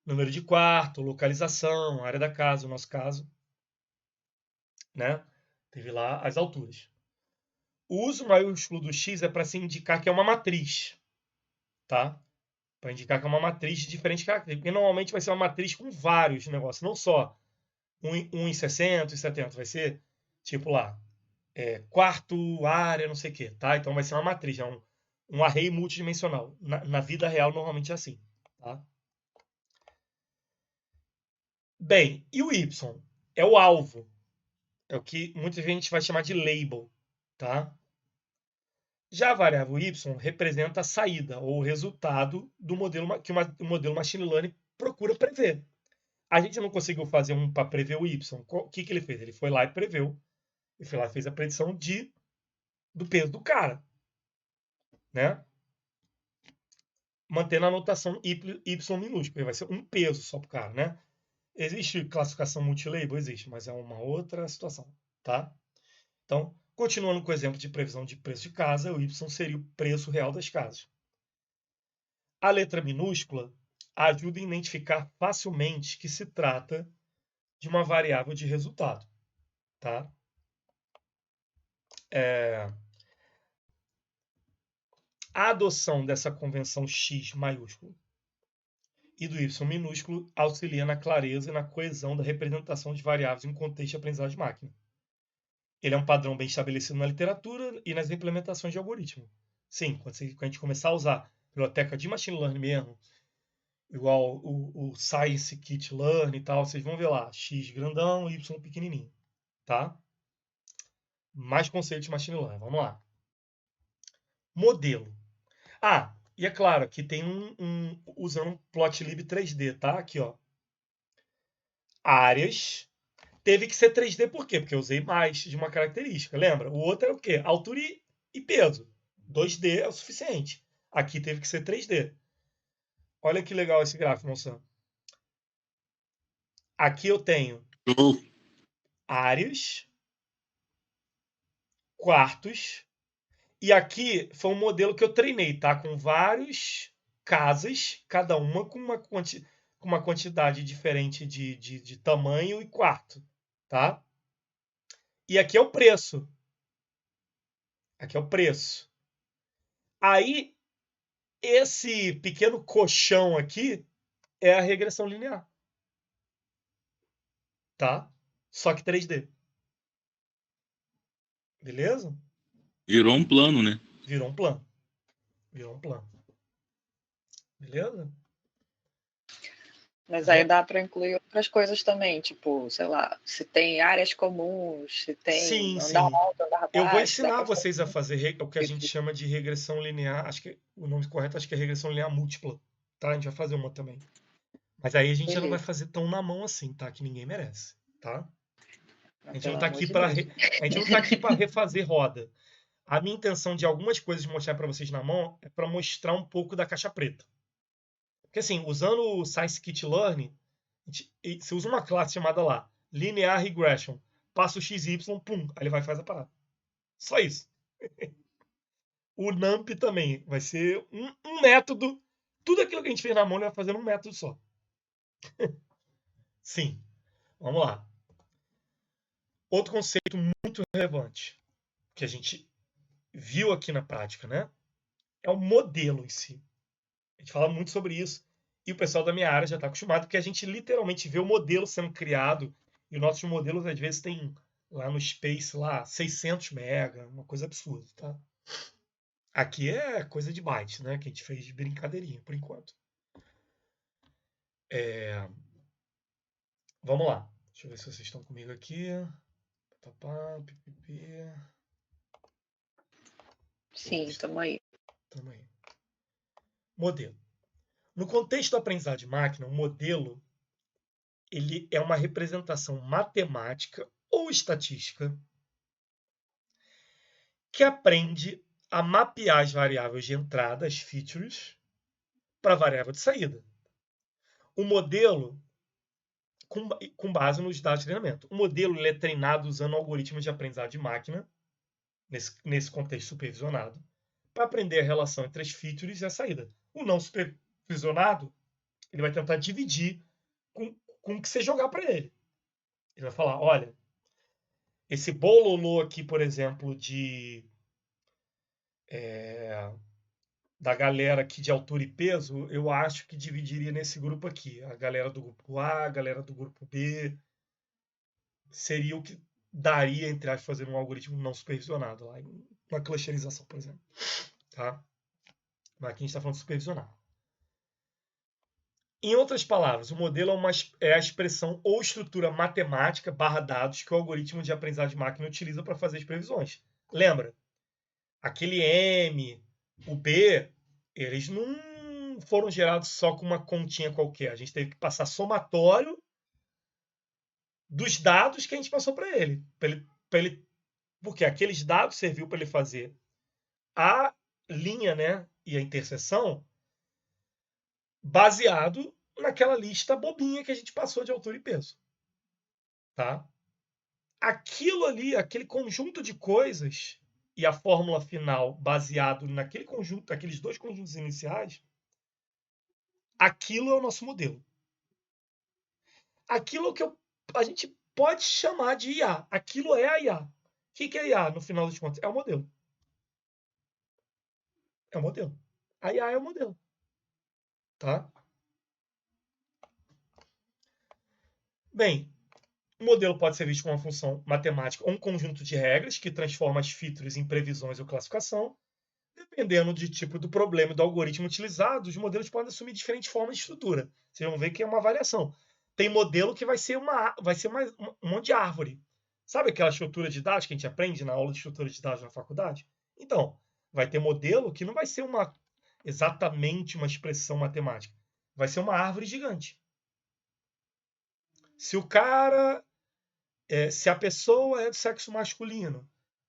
número de quarto, localização, área da casa, no nosso caso, né? Teve lá as alturas. O uso maiúsculo do x é para se indicar que é uma matriz, tá? Para indicar que é uma matriz de diferentes características. Porque normalmente vai ser uma matriz com vários negócios, não só 1 em 60 e 70. Vai ser tipo lá, quarto, área, não sei o quê, tá? Então vai ser uma matriz, é um array multidimensional. Na vida real, normalmente é assim, tá? Bem, e o y? É o alvo. É o que muita gente vai chamar de label, tá? Já a variável y representa a saída ou o resultado do modelo que o modelo machine learning procura prever. A gente não conseguiu fazer um para prever o y. O que ele fez? Ele foi lá e preveu. Ele foi lá e fez a predição do peso do cara, né? Mantendo a notação y minúscula. Vai ser um peso só para o cara, né? Existe classificação multilabel? Existe, mas é uma outra situação, tá? Então, continuando com o exemplo de previsão de preço de casa, o y seria o preço real das casas. A letra minúscula ajuda a identificar facilmente que se trata de uma variável de resultado, tá? A adoção dessa convenção x maiúsculo e do y minúsculo auxilia na clareza e na coesão da representação de variáveis em contexto de aprendizagem de máquina. Ele é um padrão bem estabelecido na literatura e nas implementações de algoritmo. Sim, quando a gente começar a usar biblioteca de machine learning mesmo, igual o Scikit-learn e tal, vocês vão ver lá, x grandão, y pequenininho, tá? Mais conceitos de machine learning, vamos lá. Modelo. E é claro que tem usando um Plotlib 3D, tá? Aqui, ó. Áreas. Teve que ser 3D por quê? Porque eu usei mais de uma característica, lembra? O outro era o quê? Altura e peso. 2D é o suficiente. Aqui teve que ser 3D. Olha que legal esse gráfico, moção. Aqui eu tenho áreas, quartos, e aqui foi um modelo que eu treinei, tá? Com várias casas, cada uma com uma quantidade diferente de tamanho e quarto, tá? E aqui é o preço. Aqui é o preço. Aí, esse pequeno colchão aqui é a regressão linear. Tá? Só que 3D. Beleza? Virou um plano, né? Virou um plano. Virou um plano. Beleza? Mas aí dá para incluir outras coisas também, tipo, sei lá, se tem áreas comuns, se tem andar alto, andar baixo. Eu vou ensinar vocês a fazer o que a gente chama de regressão linear. Acho que o nome correto é regressão linear múltipla. Tá? A gente vai fazer uma também. Mas aí a gente já não vai fazer tão na mão assim, tá? Que ninguém merece, tá? A gente não tá aqui para refazer roda. A minha intenção de algumas coisas mostrar para vocês na mão é para mostrar um pouco da caixa preta. Porque assim, usando o Scikit-learn, você usa uma classe chamada lá, Linear Regression, passa o XY, pum, aí ele vai e faz a parada. Só isso. O NumPy também vai ser um método. Tudo aquilo que a gente fez na mão ele vai fazer um método só. Sim. Vamos lá. Outro conceito muito relevante que a gente viu aqui na prática, né? É o modelo em si. A gente fala muito sobre isso. E o pessoal da minha área já está acostumado, porque a gente literalmente vê o modelo sendo criado. E os nossos modelos, às vezes, tem lá no Space, lá, 600 mega, uma coisa absurda, tá? Aqui é coisa de byte, né? Que a gente fez de brincadeirinha, por enquanto. Vamos lá. Deixa eu ver se vocês estão comigo aqui. Sim, estamos aí. Tamo aí. Modelo. No contexto da aprendizagem de máquina, o modelo ele é uma representação matemática ou estatística que aprende a mapear as variáveis de entrada, as features, para a variável de saída. O modelo, com base nos dados de treinamento. O modelo ele é treinado usando algoritmos de aprendizagem de máquina, nesse contexto supervisionado, para aprender a relação entre as features e a saída. O não supervisionado, ele vai tentar dividir com o que você jogar para ele. Ele vai falar, olha, esse bololô aqui, por exemplo, da galera aqui de altura e peso, eu acho que dividiria nesse grupo aqui. A galera do grupo A, a galera do grupo B. Seria o que daria, entre aspas, fazer um algoritmo não supervisionado, lá, uma clusterização, por exemplo. Tá? Mas aqui a gente está falando de supervisionado. Em outras palavras, o modelo é a expressão ou estrutura matemática / dados que o algoritmo de aprendizagem de máquina utiliza para fazer as previsões. Lembra? Aquele M, o B, eles não foram gerados só com uma continha qualquer. A gente teve que passar somatório dos dados que a gente passou para ele. Porque aqueles dados serviu para ele fazer a linha, né, e a interseção baseado naquela lista bobinha que a gente passou de altura e peso. Tá? Aquilo ali, aquele conjunto de coisas e a fórmula final baseado naquele conjunto, aqueles dois conjuntos iniciais, aquilo é o nosso modelo. Aquilo que a gente pode chamar de IA. Aquilo é a IA. O que é IA, no final dos contos? É o modelo. É o modelo. A IA é o modelo. Tá? Bem, o modelo pode ser visto como uma função matemática ou um conjunto de regras que transforma as features em previsões ou classificação. Dependendo do tipo do problema e do algoritmo utilizado, os modelos podem assumir diferentes formas de estrutura. Vocês vão ver que é uma variação. Tem modelo que vai ser um monte de árvore. Sabe aquela estrutura de dados que a gente aprende na aula de estrutura de dados na faculdade? Então, vai ter modelo que não vai ser exatamente uma expressão matemática. Vai ser uma árvore gigante. Se a pessoa é do sexo masculino,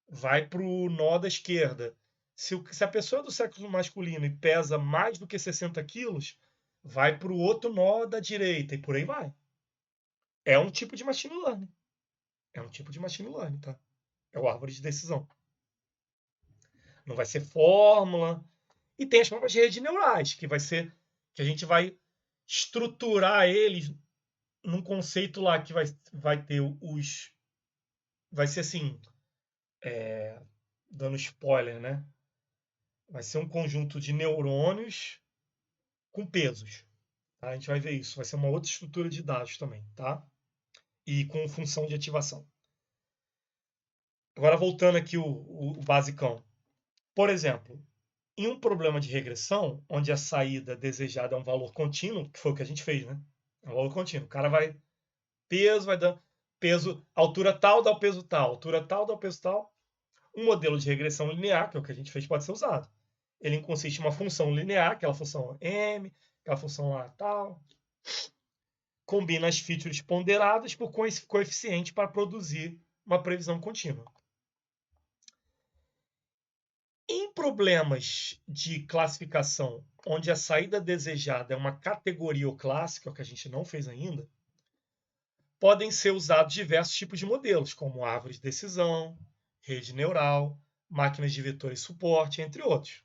vai para o nó da esquerda. Se a pessoa é do sexo masculino e pesa mais do que 60 quilos, vai para o outro nó da direita e por aí vai. É um tipo de machine learning. Tá? É o árvore de decisão. Não vai ser fórmula. E tem as próprias redes neurais, que a gente vai estruturar eles num conceito lá que vai ter vai ser assim, dando spoiler, né? Vai ser um conjunto de neurônios com pesos. Tá? A gente vai ver isso. Vai ser uma outra estrutura de dados também, tá? E com função de ativação. Agora, voltando aqui o basicão. Por exemplo, em um problema de regressão, onde a saída desejada é um valor contínuo, que foi o que a gente fez, né? É um valor contínuo. O cara vai dar peso, altura tal dá o peso tal, altura tal dá o peso tal. Um modelo de regressão linear, que é o que a gente fez, pode ser usado. Ele consiste em uma função linear, aquela função M, aquela função lá tal. Combina as features ponderadas por coeficiente para produzir uma previsão contínua. Em problemas de classificação, onde a saída desejada é uma categoria ou classe, que é o que a gente não fez ainda, podem ser usados diversos tipos de modelos, como árvore de decisão, rede neural, máquinas de vetores suporte, entre outros.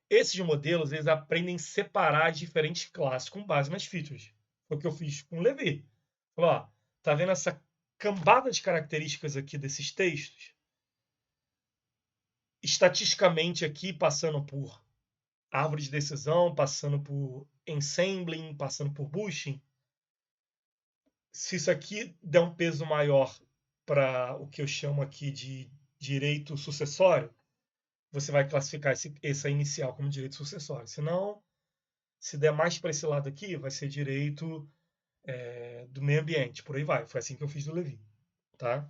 Esses modelos eles aprendem a separar as diferentes classes com base nas features. Foi o que eu fiz com o Levi. Falei, tá vendo essa cambada de características aqui desses textos? estatisticamente aqui, passando por árvore de decisão, passando por ensembling, passando por bushing, se isso aqui der um peso maior para o que eu chamo aqui de direito sucessório, você vai classificar essa inicial como direito sucessório. Se não, se der mais para esse lado aqui, vai ser direito do meio ambiente, por aí vai. Foi assim que eu fiz do Levi. Tá?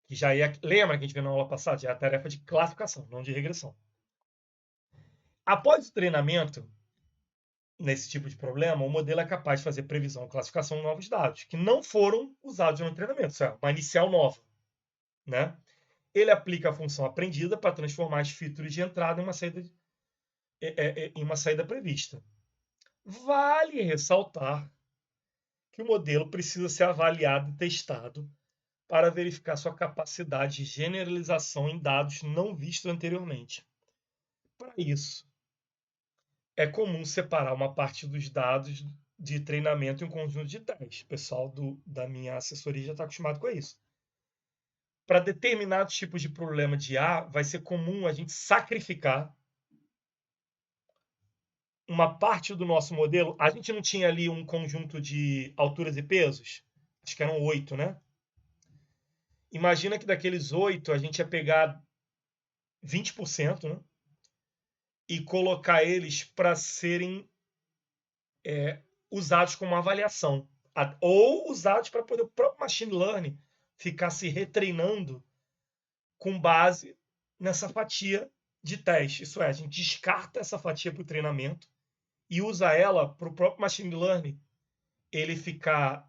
Que já lembra que a gente viu na aula passada? Já é a tarefa de classificação, não de regressão. Após o treinamento, nesse tipo de problema, o modelo é capaz de fazer previsão e classificação de novos dados, que não foram usados no treinamento. Isso é uma inicial nova. Né? Ele aplica a função aprendida para transformar as features de entrada em uma saída prevista. Vale ressaltar que o modelo precisa ser avaliado e testado para verificar sua capacidade de generalização em dados não vistos anteriormente. Para isso, é comum separar uma parte dos dados de treinamento em um conjunto de testes. O pessoal da minha assessoria já está acostumado com isso. Para determinados tipos de problema de IA, vai ser comum a gente sacrificar uma parte do nosso modelo. A gente não tinha ali um conjunto de alturas e pesos? Acho que eram 8, né? Imagina que daqueles 8 a gente ia pegar 20%, né? E colocar eles para serem usados como avaliação. Ou usados para poder o próprio machine learning ficar se retreinando com base nessa fatia de teste. Isso é, a gente descarta essa fatia para o treinamento e usa ela para o próprio machine learning ele ficar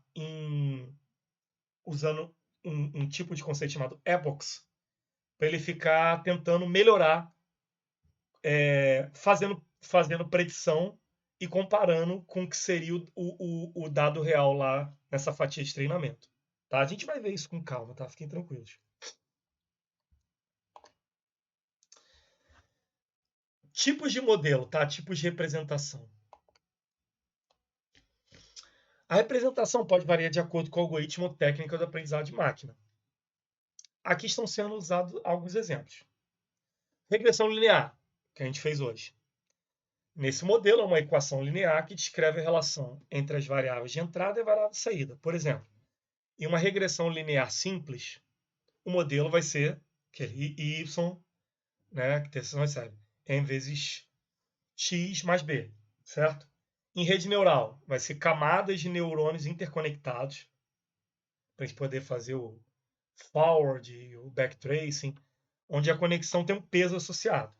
usando um tipo de conceito chamado epochs, para ele ficar tentando melhorar, fazendo predição e comparando com o que seria o dado real lá nessa fatia de treinamento. Tá? A gente vai ver isso com calma, tá? Fiquem tranquilos. Tipos de modelo, tá? Tipos de representação. A representação pode variar de acordo com o algoritmo ou técnica do aprendizado de máquina. Aqui estão sendo usados alguns exemplos. Regressão linear, que a gente fez hoje. Nesse modelo, é uma equação linear que descreve a relação entre as variáveis de entrada e variável de saída. Por exemplo, em uma regressão linear simples, o modelo vai ser aquele y, né, que tem seção recebe, m vezes x mais b, certo? Em rede neural, vai ser camadas de neurônios interconectados, para a gente poder fazer o forward, o backtracing, onde a conexão tem um peso associado.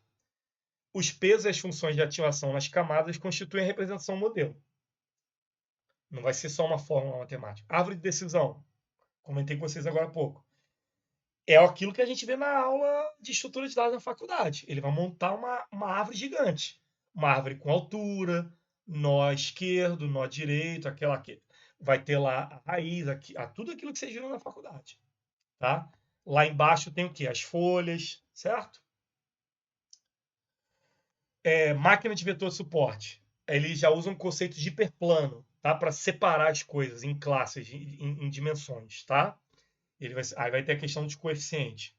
Os pesos e as funções de ativação nas camadas constituem a representação do modelo. Não vai ser só uma fórmula matemática. Árvore de decisão, comentei com vocês agora há pouco. É aquilo que a gente vê na aula de estrutura de dados na faculdade. Ele vai montar uma árvore gigante. Uma árvore com altura, nó esquerdo, nó direito, aquela que vai ter lá a raiz, tudo aquilo que vocês viram na faculdade. Tá? Lá embaixo tem o quê? As folhas, certo? Máquina de vetor de suporte. Ele já usa um conceito de hiperplano, tá? Para separar as coisas em classes, em dimensões. Tá? Aí vai ter a questão de coeficiente.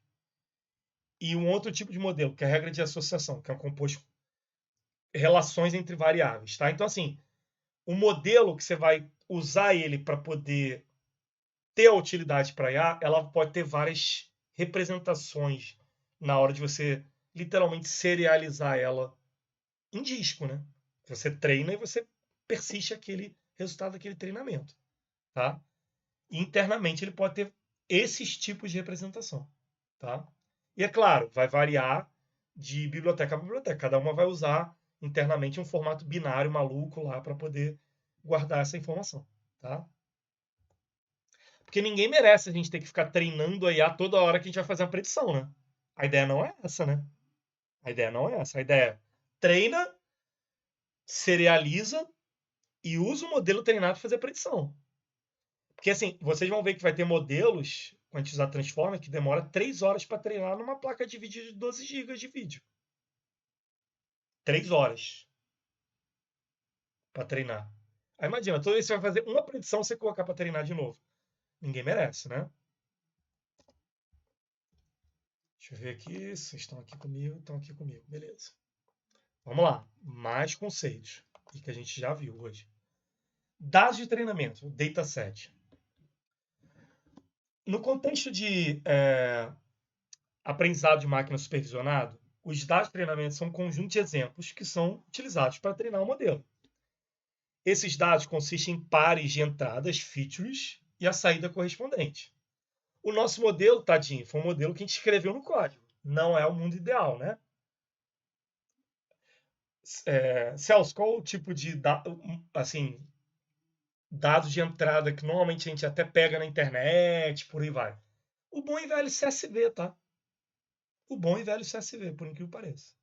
E um outro tipo de modelo, que é a regra de associação, que é um composto relações entre variáveis. Tá? Então, assim, o modelo que você vai usar ele para poder ter a utilidade para IA, ela pode ter várias representações na hora de você literalmente serializar ela em disco, né? Você treina e você persiste aquele resultado daquele treinamento, tá? E internamente ele pode ter esses tipos de representação, tá? E é claro, vai variar de biblioteca a biblioteca. Cada uma vai usar internamente um formato binário maluco lá para poder guardar essa informação, tá? Porque ninguém merece a gente ter que ficar treinando a IA toda hora que a gente vai fazer uma predição, né? A ideia não é essa, né? A ideia não é essa. A ideia é treina, serializa e usa o modelo treinado para fazer a predição. Porque assim, vocês vão ver que vai ter modelos, quando a gente usar Transformer, que demora 3 horas para treinar numa placa de vídeo de 12 GB de vídeo. 3 horas para treinar. Aí imagina, toda vez que você vai fazer uma predição, você colocar para treinar de novo. Ninguém merece, né? Deixa eu ver aqui. Vocês estão aqui comigo? Estão aqui comigo. Beleza. Vamos lá. Mais conceitos. E que a gente já viu hoje. Dados de treinamento. Dataset. No contexto de aprendizado de máquina supervisionado, os dados de treinamento são um conjunto de exemplos que são utilizados para treinar o modelo. Esses dados consistem em pares de entradas, features, e a saída correspondente. O nosso modelo, tadinho, foi um modelo que a gente escreveu no código. Não é o mundo ideal, né? Celso, qual o tipo de dados de entrada que normalmente a gente até pega na internet, por aí vai? O bom e velho CSV, tá? O bom e velho CSV, por incrível que pareça.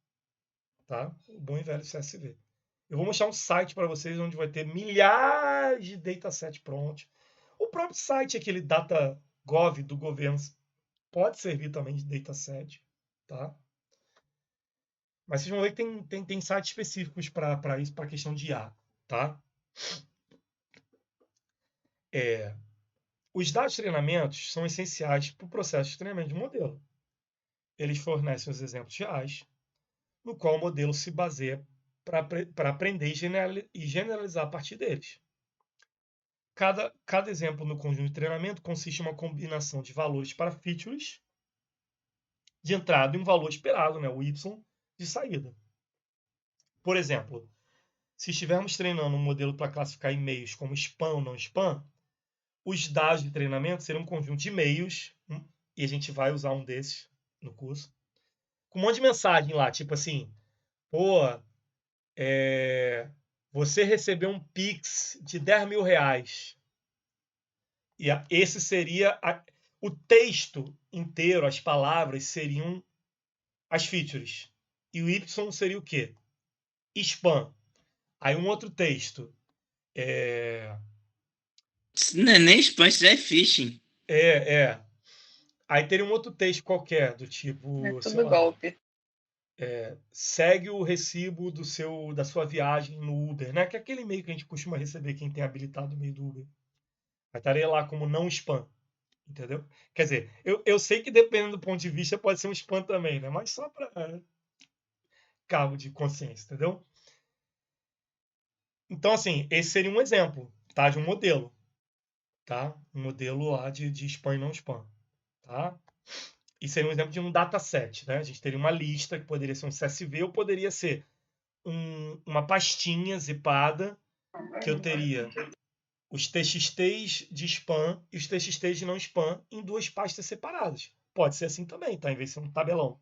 Tá? O bom e velho CSV. Eu vou mostrar um site para vocês onde vai ter milhares de datasets prontos. O próprio site, aquele DataGov do governo, pode servir também de dataset. Tá? Mas vocês vão ver que tem sites específicos para isso, para a questão de IA. Tá? Os dados de treinamentos são essenciais para o processo de treinamento de modelo. Eles fornecem os exemplos reais, no qual o modelo se baseia para aprender e generalizar a partir deles. Cada exemplo no conjunto de treinamento consiste em uma combinação de valores para features de entrada e um valor esperado, né, o Y, de saída. Por exemplo, se estivermos treinando um modelo para classificar e-mails como spam ou não spam, os dados de treinamento serão um conjunto de e-mails, e a gente vai usar um desses no curso, com um monte de mensagem lá, tipo assim, você recebeu um Pix de R$10.000. E esse seria o texto inteiro, as palavras seriam as features. E o Y seria o quê? Spam. Aí um outro texto. Não é nem spam, isso já é phishing. Aí teria um outro texto qualquer, do tipo... É tudo golpe. Segue o recibo da sua viagem no Uber, né? Que é aquele e-mail que a gente costuma receber quem tem habilitado o e-mail do Uber. Aí estaria lá como não spam, entendeu? Quer dizer, eu sei que dependendo do ponto de vista pode ser um spam também, né? Mas só para cargo de consciência, entendeu? Então, assim, esse seria um exemplo, tá? De um modelo, tá? Um modelo lá de spam e não spam, tá? E seria um exemplo de um dataset, né? A gente teria uma lista que poderia ser um CSV ou poderia ser uma pastinha zipada que eu teria os TXTs de spam e os TXTs de não spam em duas pastas separadas. Pode ser assim também, tá? Em vez de ser um tabelão.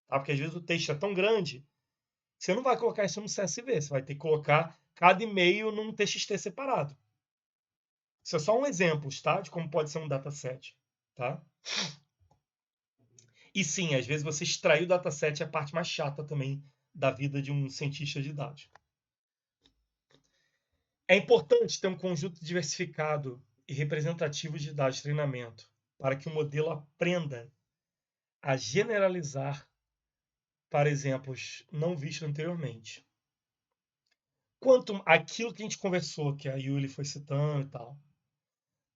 Tá? Porque às vezes o texto é tão grande que você não vai colocar isso no CSV. Você vai ter que colocar cada e-mail num TXT separado. Isso é só um exemplo, tá? De como pode ser um dataset, tá? E sim, às vezes você extrair o dataset é a parte mais chata também da vida de um cientista de dados. É importante ter um conjunto diversificado e representativo de dados de treinamento para que o modelo aprenda a generalizar para exemplos não vistos anteriormente. Quanto aquilo que a gente conversou, que a Yuli foi citando e tal,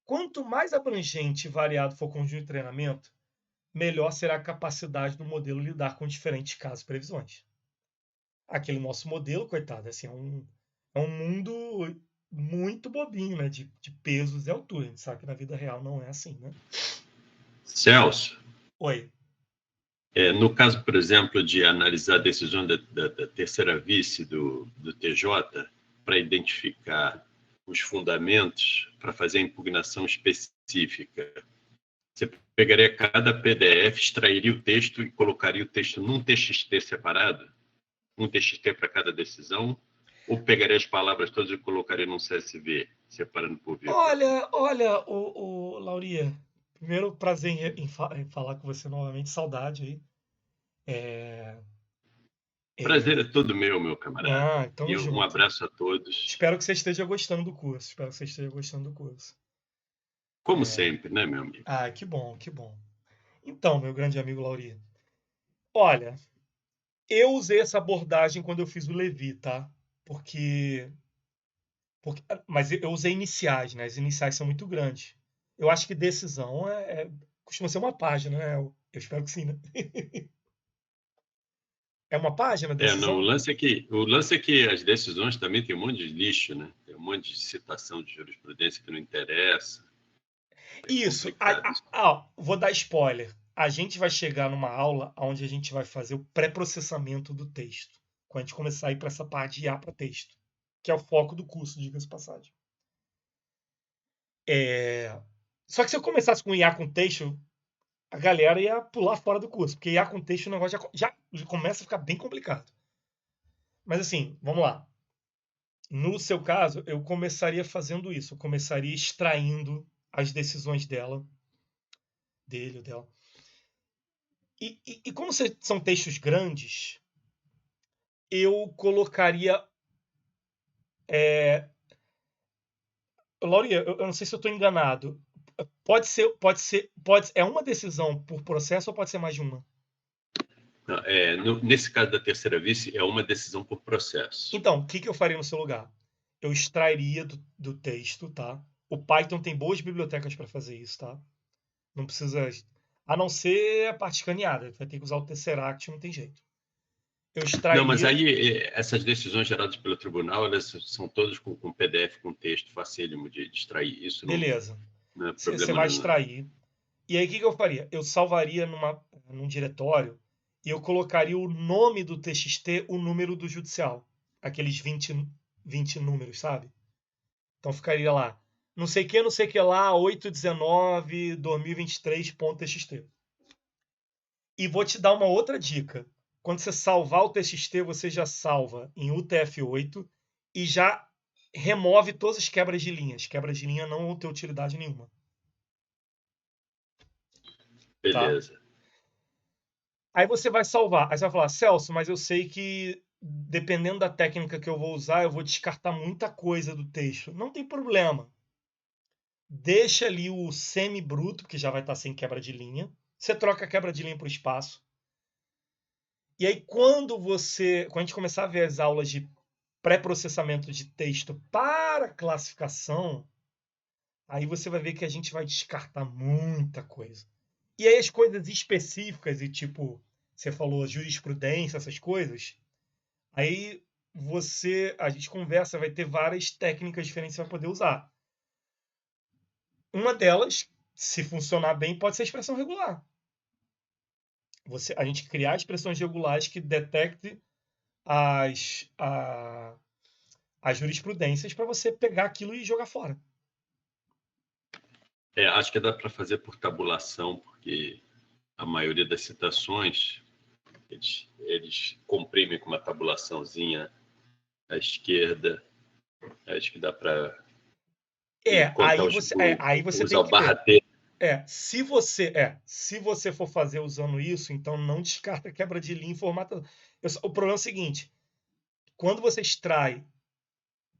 quanto mais abrangente e variado for o conjunto de treinamento, melhor será a capacidade do modelo lidar com diferentes casos e previsões. Aquele nosso modelo, coitado, assim, é um mundo muito bobinho, né? De pesos e altura. A gente sabe que na vida real não é assim, né? Celso. Oi. No caso, por exemplo, de analisar a decisão da terceira vice do TJ para identificar os fundamentos para fazer a impugnação específica, você pegaria cada PDF, extrairia o texto e colocaria o texto num TXT separado? Um TXT para cada decisão? Ou pegaria as palavras todas e colocaria num CSV, separando por vírgula? Olha, Lauria, primeiro prazer em falar com você novamente, saudade aí. Prazer é todo meu camarada. Então e um abraço a todos. Espero que você esteja gostando do curso. Como sempre, né, meu amigo? Que bom. Então, meu grande amigo Lauria, olha, eu usei essa abordagem quando eu fiz o Levi, tá? Mas eu usei iniciais, né? As iniciais são muito grandes. Eu acho que decisão costuma ser uma página, né? Eu espero que sim, né? É uma página, Não, decisão? o lance é que as decisões também tem um monte de lixo, né? Tem um monte de citação de jurisprudência que não interessa. É Isso. complicado. Vou dar spoiler. A gente vai chegar numa aula onde a gente vai fazer o pré-processamento do texto. Quando a gente começar a ir para essa parte de IA para texto, que é o foco do curso, diga-se de passagem. Só que se eu começasse com IA com texto, a galera ia pular fora do curso, porque IA com texto o negócio já começa a ficar bem complicado. Mas assim, vamos lá. No seu caso, eu começaria fazendo isso. Eu começaria extraindo as decisões dele ou dela. E como são textos grandes, eu colocaria. Lauria, eu não sei se eu estou enganado. É uma decisão por processo ou pode ser mais de uma? Não, nesse caso da terceira vice, é uma decisão por processo. Então, o que eu faria no seu lugar? Eu extrairia do texto, tá? O Python tem boas bibliotecas para fazer isso, tá? Não precisa. A não ser a parte escaneada. Vai ter que usar o Tesseract, não tem jeito. Eu extrairia... Não, mas aí essas decisões geradas pelo tribunal, elas são todas com PDF, com texto facílimo de extrair. Isso Beleza. Não é problema Você vai nenhum. extrair. E aí o que eu faria? Eu salvaria num diretório e eu colocaria o nome do TXT, o número do judicial. Aqueles 20 números, sabe? Então ficaria lá. Não sei o que lá, 8/19/2023.txt. E vou te dar uma outra dica. Quando você salvar o TXT, você já salva em UTF-8 e já remove todas as quebras de linhas. Quebras de linha não vão ter utilidade nenhuma. Beleza. Tá? Aí você vai salvar. Aí você vai falar, Celso, mas eu sei que dependendo da técnica que eu vou usar, eu vou descartar muita coisa do texto. Não tem problema. Deixa ali o semi-bruto, que já vai estar sem quebra de linha. Você troca a quebra de linha para o espaço. E aí, quando a gente começar a ver as aulas de pré-processamento de texto para classificação, aí você vai ver que a gente vai descartar muita coisa. E aí as coisas específicas, e tipo, você falou jurisprudência, essas coisas, aí a gente conversa, vai ter várias técnicas diferentes que você vai poder usar. Uma delas, se funcionar bem, pode ser a expressão regular. A gente criar expressões regulares que detectem as jurisprudências para você pegar aquilo e jogar fora. Acho que dá para fazer por tabulação, porque a maioria das citações eles comprimem com uma tabulaçãozinha à esquerda. Acho que dá para aí você usar tem que o barra ver. T. Se você for fazer usando isso, então não descarta quebra de linha em formato. O problema é o seguinte: quando você extrai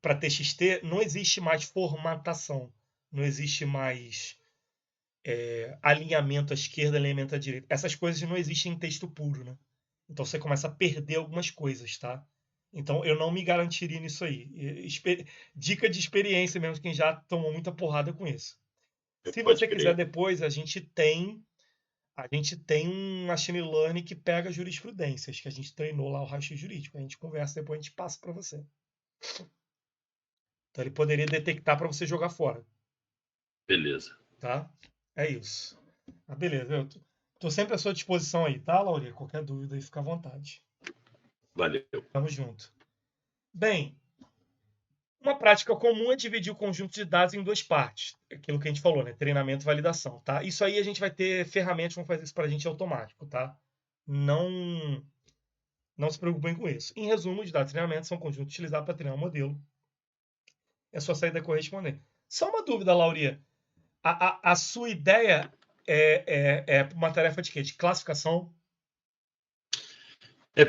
para TXT, não existe mais formatação, não existe mais alinhamento à esquerda, alinhamento à direita. Essas coisas não existem em texto puro, né? Então você começa a perder algumas coisas, tá? Então eu não me garantiria nisso aí. Dica de experiência mesmo, quem já tomou muita porrada com isso. Se você quiser depois, a gente tem um machine learning que pega jurisprudências, que a gente treinou lá o raio jurídico. A gente conversa depois, a gente passa para você. Então ele poderia detectar para você jogar fora. Beleza. Tá? É isso. Beleza. Eu tô sempre à sua disposição aí, tá, Lauria? Qualquer dúvida aí, fica à vontade. Valeu. Tamo junto. Bem, uma prática comum é dividir o conjunto de dados em duas partes. Aquilo que a gente falou, né? Treinamento e validação, tá? Isso aí a gente vai ter ferramentas que vão fazer isso para a gente automático, tá? Não se preocupem com isso. Em resumo, os dados de treinamento são conjuntos utilizados para treinar um modelo. É só saída correspondente. Só uma dúvida, Lauria. A sua ideia é uma tarefa de quê? De classificação?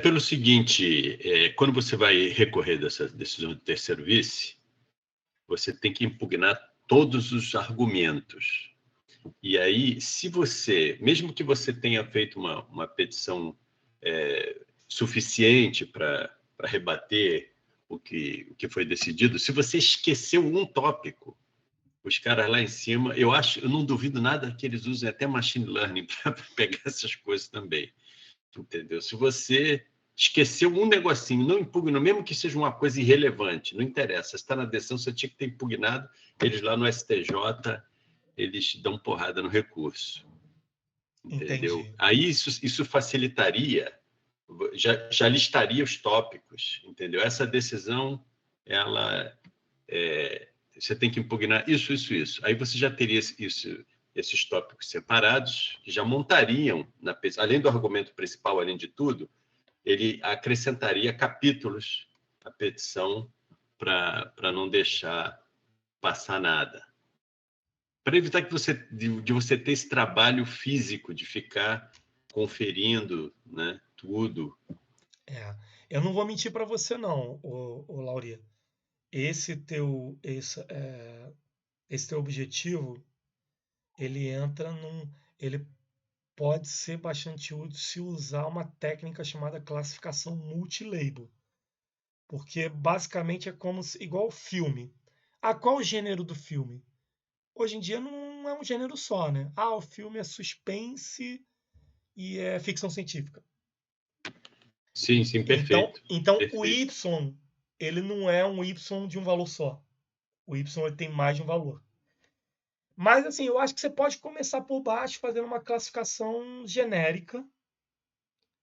Pelo seguinte, quando você vai recorrer dessa decisão de terceiro vice, você tem que impugnar todos os argumentos. E aí, mesmo que você tenha feito uma petição suficiente para rebater o que foi decidido, se você esqueceu um tópico, Os caras lá em cima, eu não duvido nada que eles usem até machine learning para pegar essas coisas também. Entendeu? Se você esqueceu um negocinho, não impugnou, mesmo que seja uma coisa irrelevante, não interessa. Se está na decisão, você tinha que ter impugnado. Eles lá no STJ, eles dão porrada no recurso. Entendeu? Entendi. Aí isso facilitaria, já listaria os tópicos, entendeu? Essa decisão, ela você tem que impugnar isso. Aí você já teria esses tópicos separados, que já montariam, além do argumento principal, além de tudo, ele acrescentaria capítulos à petição para não deixar passar nada. Para evitar que você ter esse trabalho físico de ficar conferindo, né, tudo. Eu não vou mentir para você não, o Lauri. Esse teu objetivo, ele pode ser bastante útil se usar uma técnica chamada classificação multilabel. Porque basicamente é como igual filme. Qual o gênero do filme? Hoje em dia não é um gênero só, né? O filme é suspense e é ficção científica. Sim, perfeito. Então perfeito. O Y, ele não é um Y de um valor só. O Y ele tem mais de um valor. Mas, assim, eu acho que você pode começar por baixo fazendo uma classificação genérica,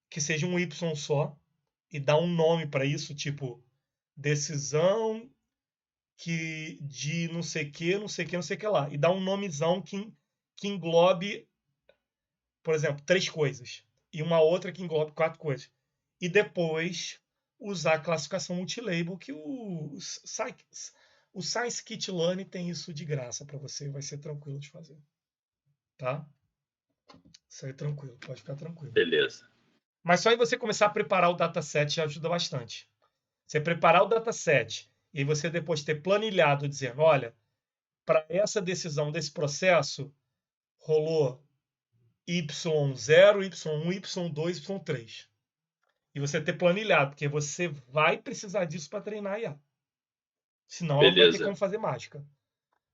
que seja um Y só, e dar um nome para isso, tipo decisão de não sei o que lá. E dar um nomezão que englobe, por exemplo, 3 coisas. E uma outra que englobe 4 coisas. E depois usar a classificação multilabel, que o Scikit-learn tem isso de graça para você. Vai ser tranquilo de fazer. Tá? Isso aí é tranquilo, pode ficar tranquilo. Beleza. Mas só em você começar a preparar o dataset já ajuda bastante. Você preparar o dataset e você depois ter planilhado dizendo, olha, para essa decisão desse processo, rolou Y0, Y1, Y2, Y3. E você ter planilhado, porque você vai precisar disso para treinar a IA. Senão ela não vai ter como fazer mágica.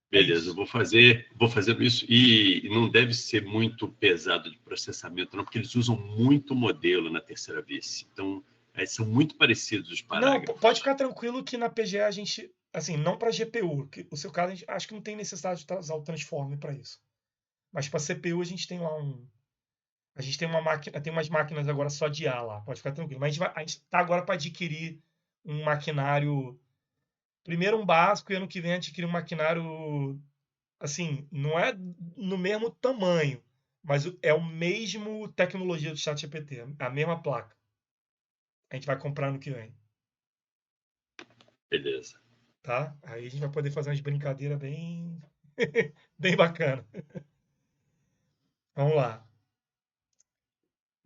Beleza, eu vou fazer isso e não deve ser muito pesado de processamento, não, porque eles usam muito modelo na terceira vice. Então, são muito parecidos os parágrafos. Não, pode ficar tranquilo que na PGE a gente, assim, não para GPU, que o seu caso, acho que não tem necessidade de usar o transform para isso. Mas para CPU a gente tem lá a gente tem uma máquina, tem umas máquinas agora só de IA lá, pode ficar tranquilo. Mas a gente tá agora para adquirir um maquinário, primeiro um básico e ano que vem adquirir um maquinário, assim, não é no mesmo tamanho, mas é o mesmo tecnologia do ChatGPT, a mesma placa. A gente vai comprar no que vem. Beleza. Tá? Aí a gente vai poder fazer umas brincadeiras bem bem bacana. Vamos lá.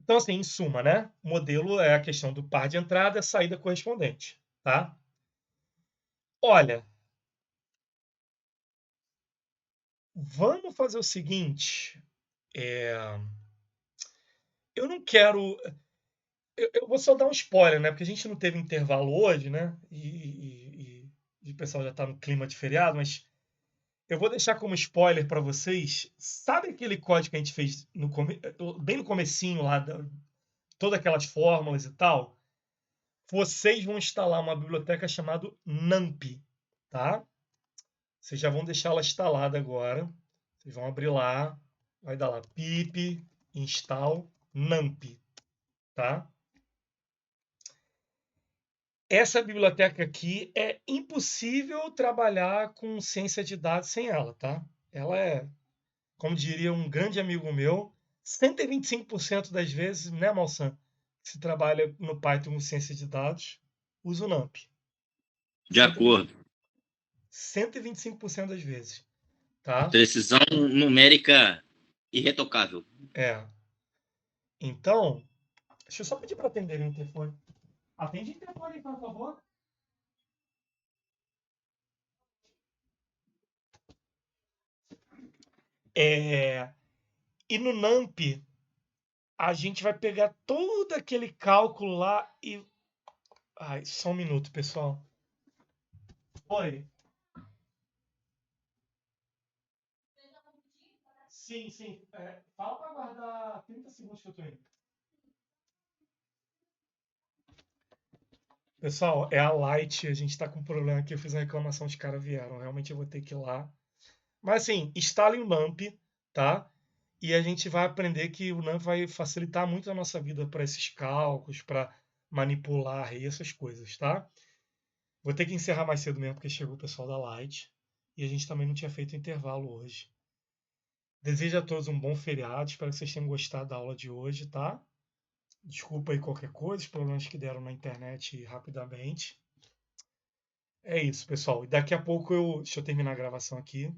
Então, assim, em suma, né? O modelo é a questão do par de entrada e a saída correspondente, tá? Olha, vamos fazer o seguinte. Eu não quero... Eu vou só dar um spoiler, né? Porque a gente não teve intervalo hoje, né? E o pessoal já está no clima de feriado, mas eu vou deixar como spoiler para vocês. Sabe aquele código que a gente fez bem no comecinho lá, todas aquelas fórmulas e tal? Vocês vão instalar uma biblioteca chamada NumPy, tá? Vocês já vão deixar ela instalada agora. Vocês vão abrir lá, vai dar lá pip install NumPy, tá? Essa biblioteca aqui é impossível trabalhar com ciência de dados sem ela, tá? Ela é, como diria um grande amigo meu, 125% das vezes, né, Malsan? Se trabalha no Python com ciência de dados, usa o NumPy. De acordo. 125% das vezes, tá? Precisão numérica irretocável. Então, deixa eu só pedir para atender o interfone. Atende o interfone aí, por favor. E no NumPy, a gente vai pegar todo aquele cálculo lá e... só um minuto, pessoal. Oi. Sim, sim. Fala para aguardar 30 segundos que eu tô indo. Pessoal, é a Light. A gente tá com um problema aqui. Eu fiz uma reclamação, os caras vieram. Realmente eu vou ter que ir lá. Mas assim, instale o NAMP, tá? E a gente vai aprender que o NAMP vai facilitar muito a nossa vida para esses cálculos, para manipular e essas coisas, tá? Vou ter que encerrar mais cedo mesmo, porque chegou o pessoal da Light. E a gente também não tinha feito intervalo hoje. Desejo a todos um bom feriado. Espero que vocês tenham gostado da aula de hoje, tá? Desculpa aí qualquer coisa, os problemas que deram na internet rapidamente. É isso, pessoal. E daqui a pouco deixa eu terminar a gravação aqui.